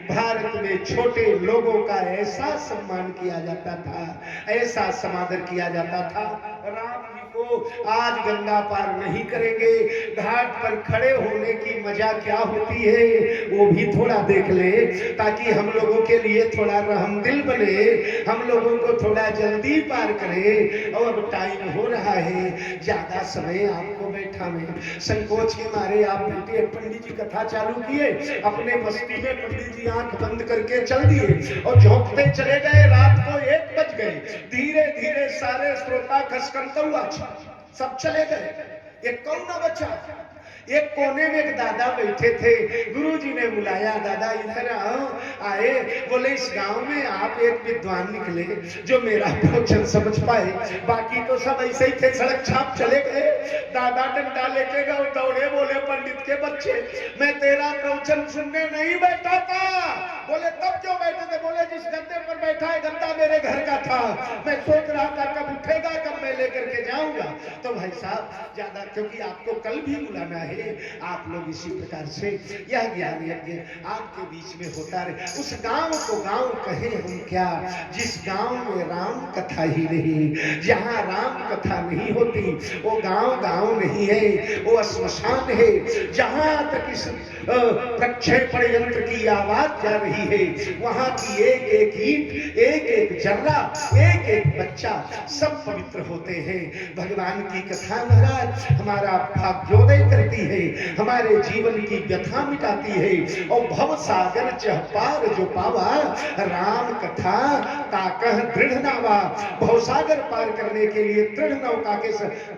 भारत में छोटे लोगों का ऐसा सम्मान किया जाता था, ऐसा समादर किया जाता था। राम जी को आज गंगा पार नहीं करेंगे, घाट पर खड़े होने की मजा क्या होती है वो भी थोड़ा देख ले, ताकि हम लोगों के लिए थोड़ा रहमदिल बने, हम लोगों को थोड़ा जल्दी पार करे। और अब टाइम हो रहा है, ज्यादा समय आपको बैठा में संकोच के मारे आप बेटे पंडित जी कथा चालू किए, अपने बस्ती में पंडित जी आंख बंद करके चल दिए और झोंकते चले गए। रात को 1 बज गए, धीरे धीरे सारे श्रोता खसकरता हुआ सब चले गए, एक कौन न बचा। एक कोने में एक दादा बैठे थे। गुरुजी ने बुलाया, दादा इधर आओ। आए, बोले इस गांव में आप एक विद्वान निकले जो मेरा प्रवचन समझ पाए, बाकी तो सब ऐसे ही थे, सड़क छाप चले गए। दादा डंडा लेके गए, दौड़े, बोले पंडित के बच्चे, मैं तेरा प्रवचन सुनने नहीं बैठा था। बोले तब क्यों बैठे थे? बोले जिस गद्दे पर बैठा है गद्दा मेरे घर का था, मैं सोच रहा था कब उठेगा, कब मैं लेकर के जाऊंगा। तो भाई साहब ज्यादा, क्योंकि आपको कल भी बुलाना है, आप लोग इसी प्रकार से यह ज्ञान यज्ञ आपके बीच में होता रहे। उस गांव को गांव कहे हम क्या, जिस गांव में राम कथा ही नहीं, जहां राम कथा नहीं होती वो गांव गांव नहीं है, वो श्मशान है। जहां तक इस प्रक्षेपण यंत्र की आवाज जा रही है, वहां की एक एक ईंट, एक एक जर्रा, एक एक बच्चा सब पवित्र होते हैं। भगवान की कथा महाराज हमारा भाग्योदय करती है, हमारे जीवन की व्यथा मिटाती है। और भव सागर चह पार जो पावा, राम कथा ताकह दृढ़ नावा। भव सागर पार करने के लिए दृढ़ नौका के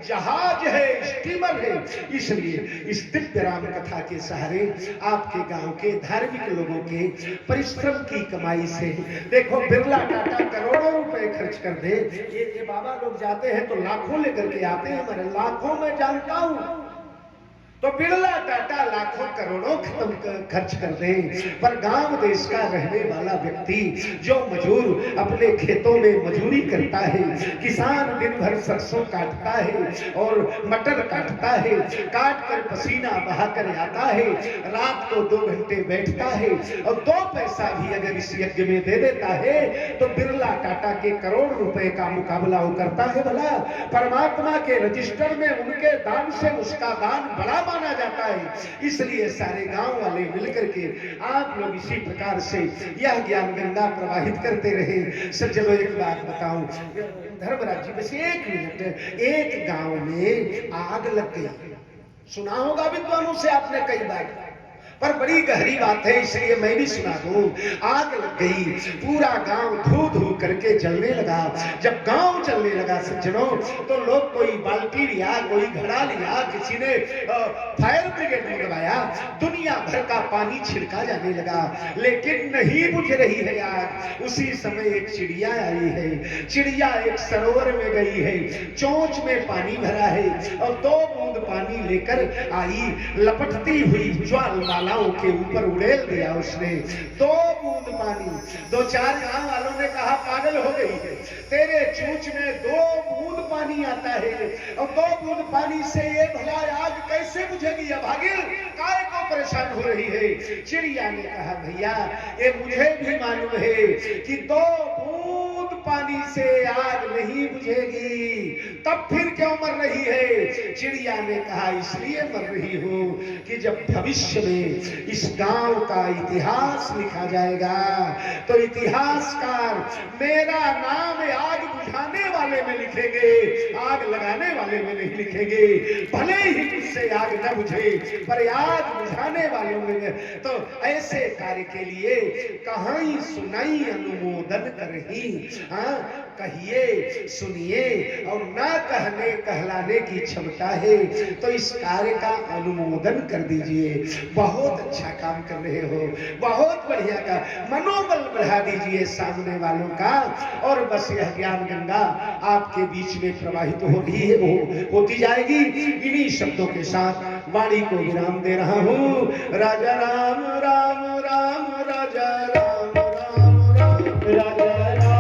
जहाज है, स्टीमर है। इसलिए इस दिव्य राम कथा के सहारे आपके गांव के धार्मिक लोगों के परिश्रम की कमाई से, देखो बिरला टाटा करोड़ों रुपए खर्च कर दे, ये बाबा लोग जाते हैं तो लाखों लेकर के आते हैं, हमारे लाखों में जानता हूं। तो बिरला टाटा लाखों करोड़ों खर्च कर दे, पर गांव देश का रहने वाला व्यक्ति जो मजूर अपने खेतों में मजूरी करता है, किसान दिन भर सरसों काटता है और मटर काटता है, काट कर पसीना बहाकर आता है, रात को 2 घंटे बैठता है और 2 पैसा भी अगर इस यज्ञ में दे देता है तो बिरला टाटा के करोड़ रुपए का मुकाबला वो करता है। भला परमात्मा के रजिस्टर में उनके दान से उसका दान बड़ा माना जाता है। इसलिए सारे गांव वाले मिलकर के आप लोग इसी प्रकार से यह ज्ञान गंगा प्रवाहित करते रहे। सज्जनों एक बात बताऊं, धर्मराज जी, बस 1 मिनट, एक गांव में आग लग गई, सुना होगा विद्वानों से आपने कई बार, पर बड़ी गहरी बात है इसलिए मैं भी सुना दूं। आग लग गई, पूरा गांव धू धू करके जलने लगा। जब गांव जलने लगा सज्जनों, तो लोग कोई बाल्टी लिया, कोई घड़ा लिया, किसी ने फायर ब्रिगेड मंगवाया, दुनिया भर का पानी छिड़का जाने लगा, लेकिन नहीं बुझ रही है आग। उसी समय एक चिड़िया आई है, चिड़िया एक सरोवर में गई है, चोंच में पानी भरा है और 2 बूंद पानी लेकर आई, लपटती हुई ज्वालमालाओं के ऊपर उड़ेल दिया उसने। 2 बूंद पानी, 2-4 गांव वालों ने कहा पागल हो गई है, तेरे चूंच में 2 बूंद पानी आता है और 2 बूंद पानी से ये भला आग कैसे बुझेगी? अभागिल काय को परेशान हो रही है? चिड़िया ने कहा भैया ये मुझे भी मालूम है कि 2 बूंद पानी से आग नहीं बुझेगी, तब फिर क्यों मर रही है? चिड़िया ने कहा इसलिए मर रही हूं कि जब भविष्य में इस गांव का इतिहास लिखा जाएगा तो इतिहासकार मेरा नाम आग बुझाने वाले में लिखेंगे, आग लगाने वाले में नहीं लिखेंगे। भले ही मुझसे आग न बुझे पर आग बुझाने वालों में। तो ऐसे कार्य के लिए कहानी सुनाई अनुमोदन करही, हाँ कहिए सुनिए और ना कहने कहलाने की क्षमता है तो इस कार्य का अनुमोदन कर दीजिए। बहुत अच्छा काम कर रहे हो, बहुत बढ़िया का मनोबल बढ़ा दीजिए सामने वालों का। और बस यह ज्ञान गंगा आपके बीच में प्रवाहित हो रही है, होती जाएगी। इन्हीं शब्दों के साथ वाणी को विराम दे रहा हूँ। राजा राम राम राम, राजा राम राम राम, राजा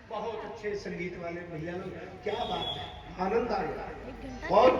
बहुत अच्छे संगीत वाले भैया लोग, क्या बात है, आनंद आया बहुत।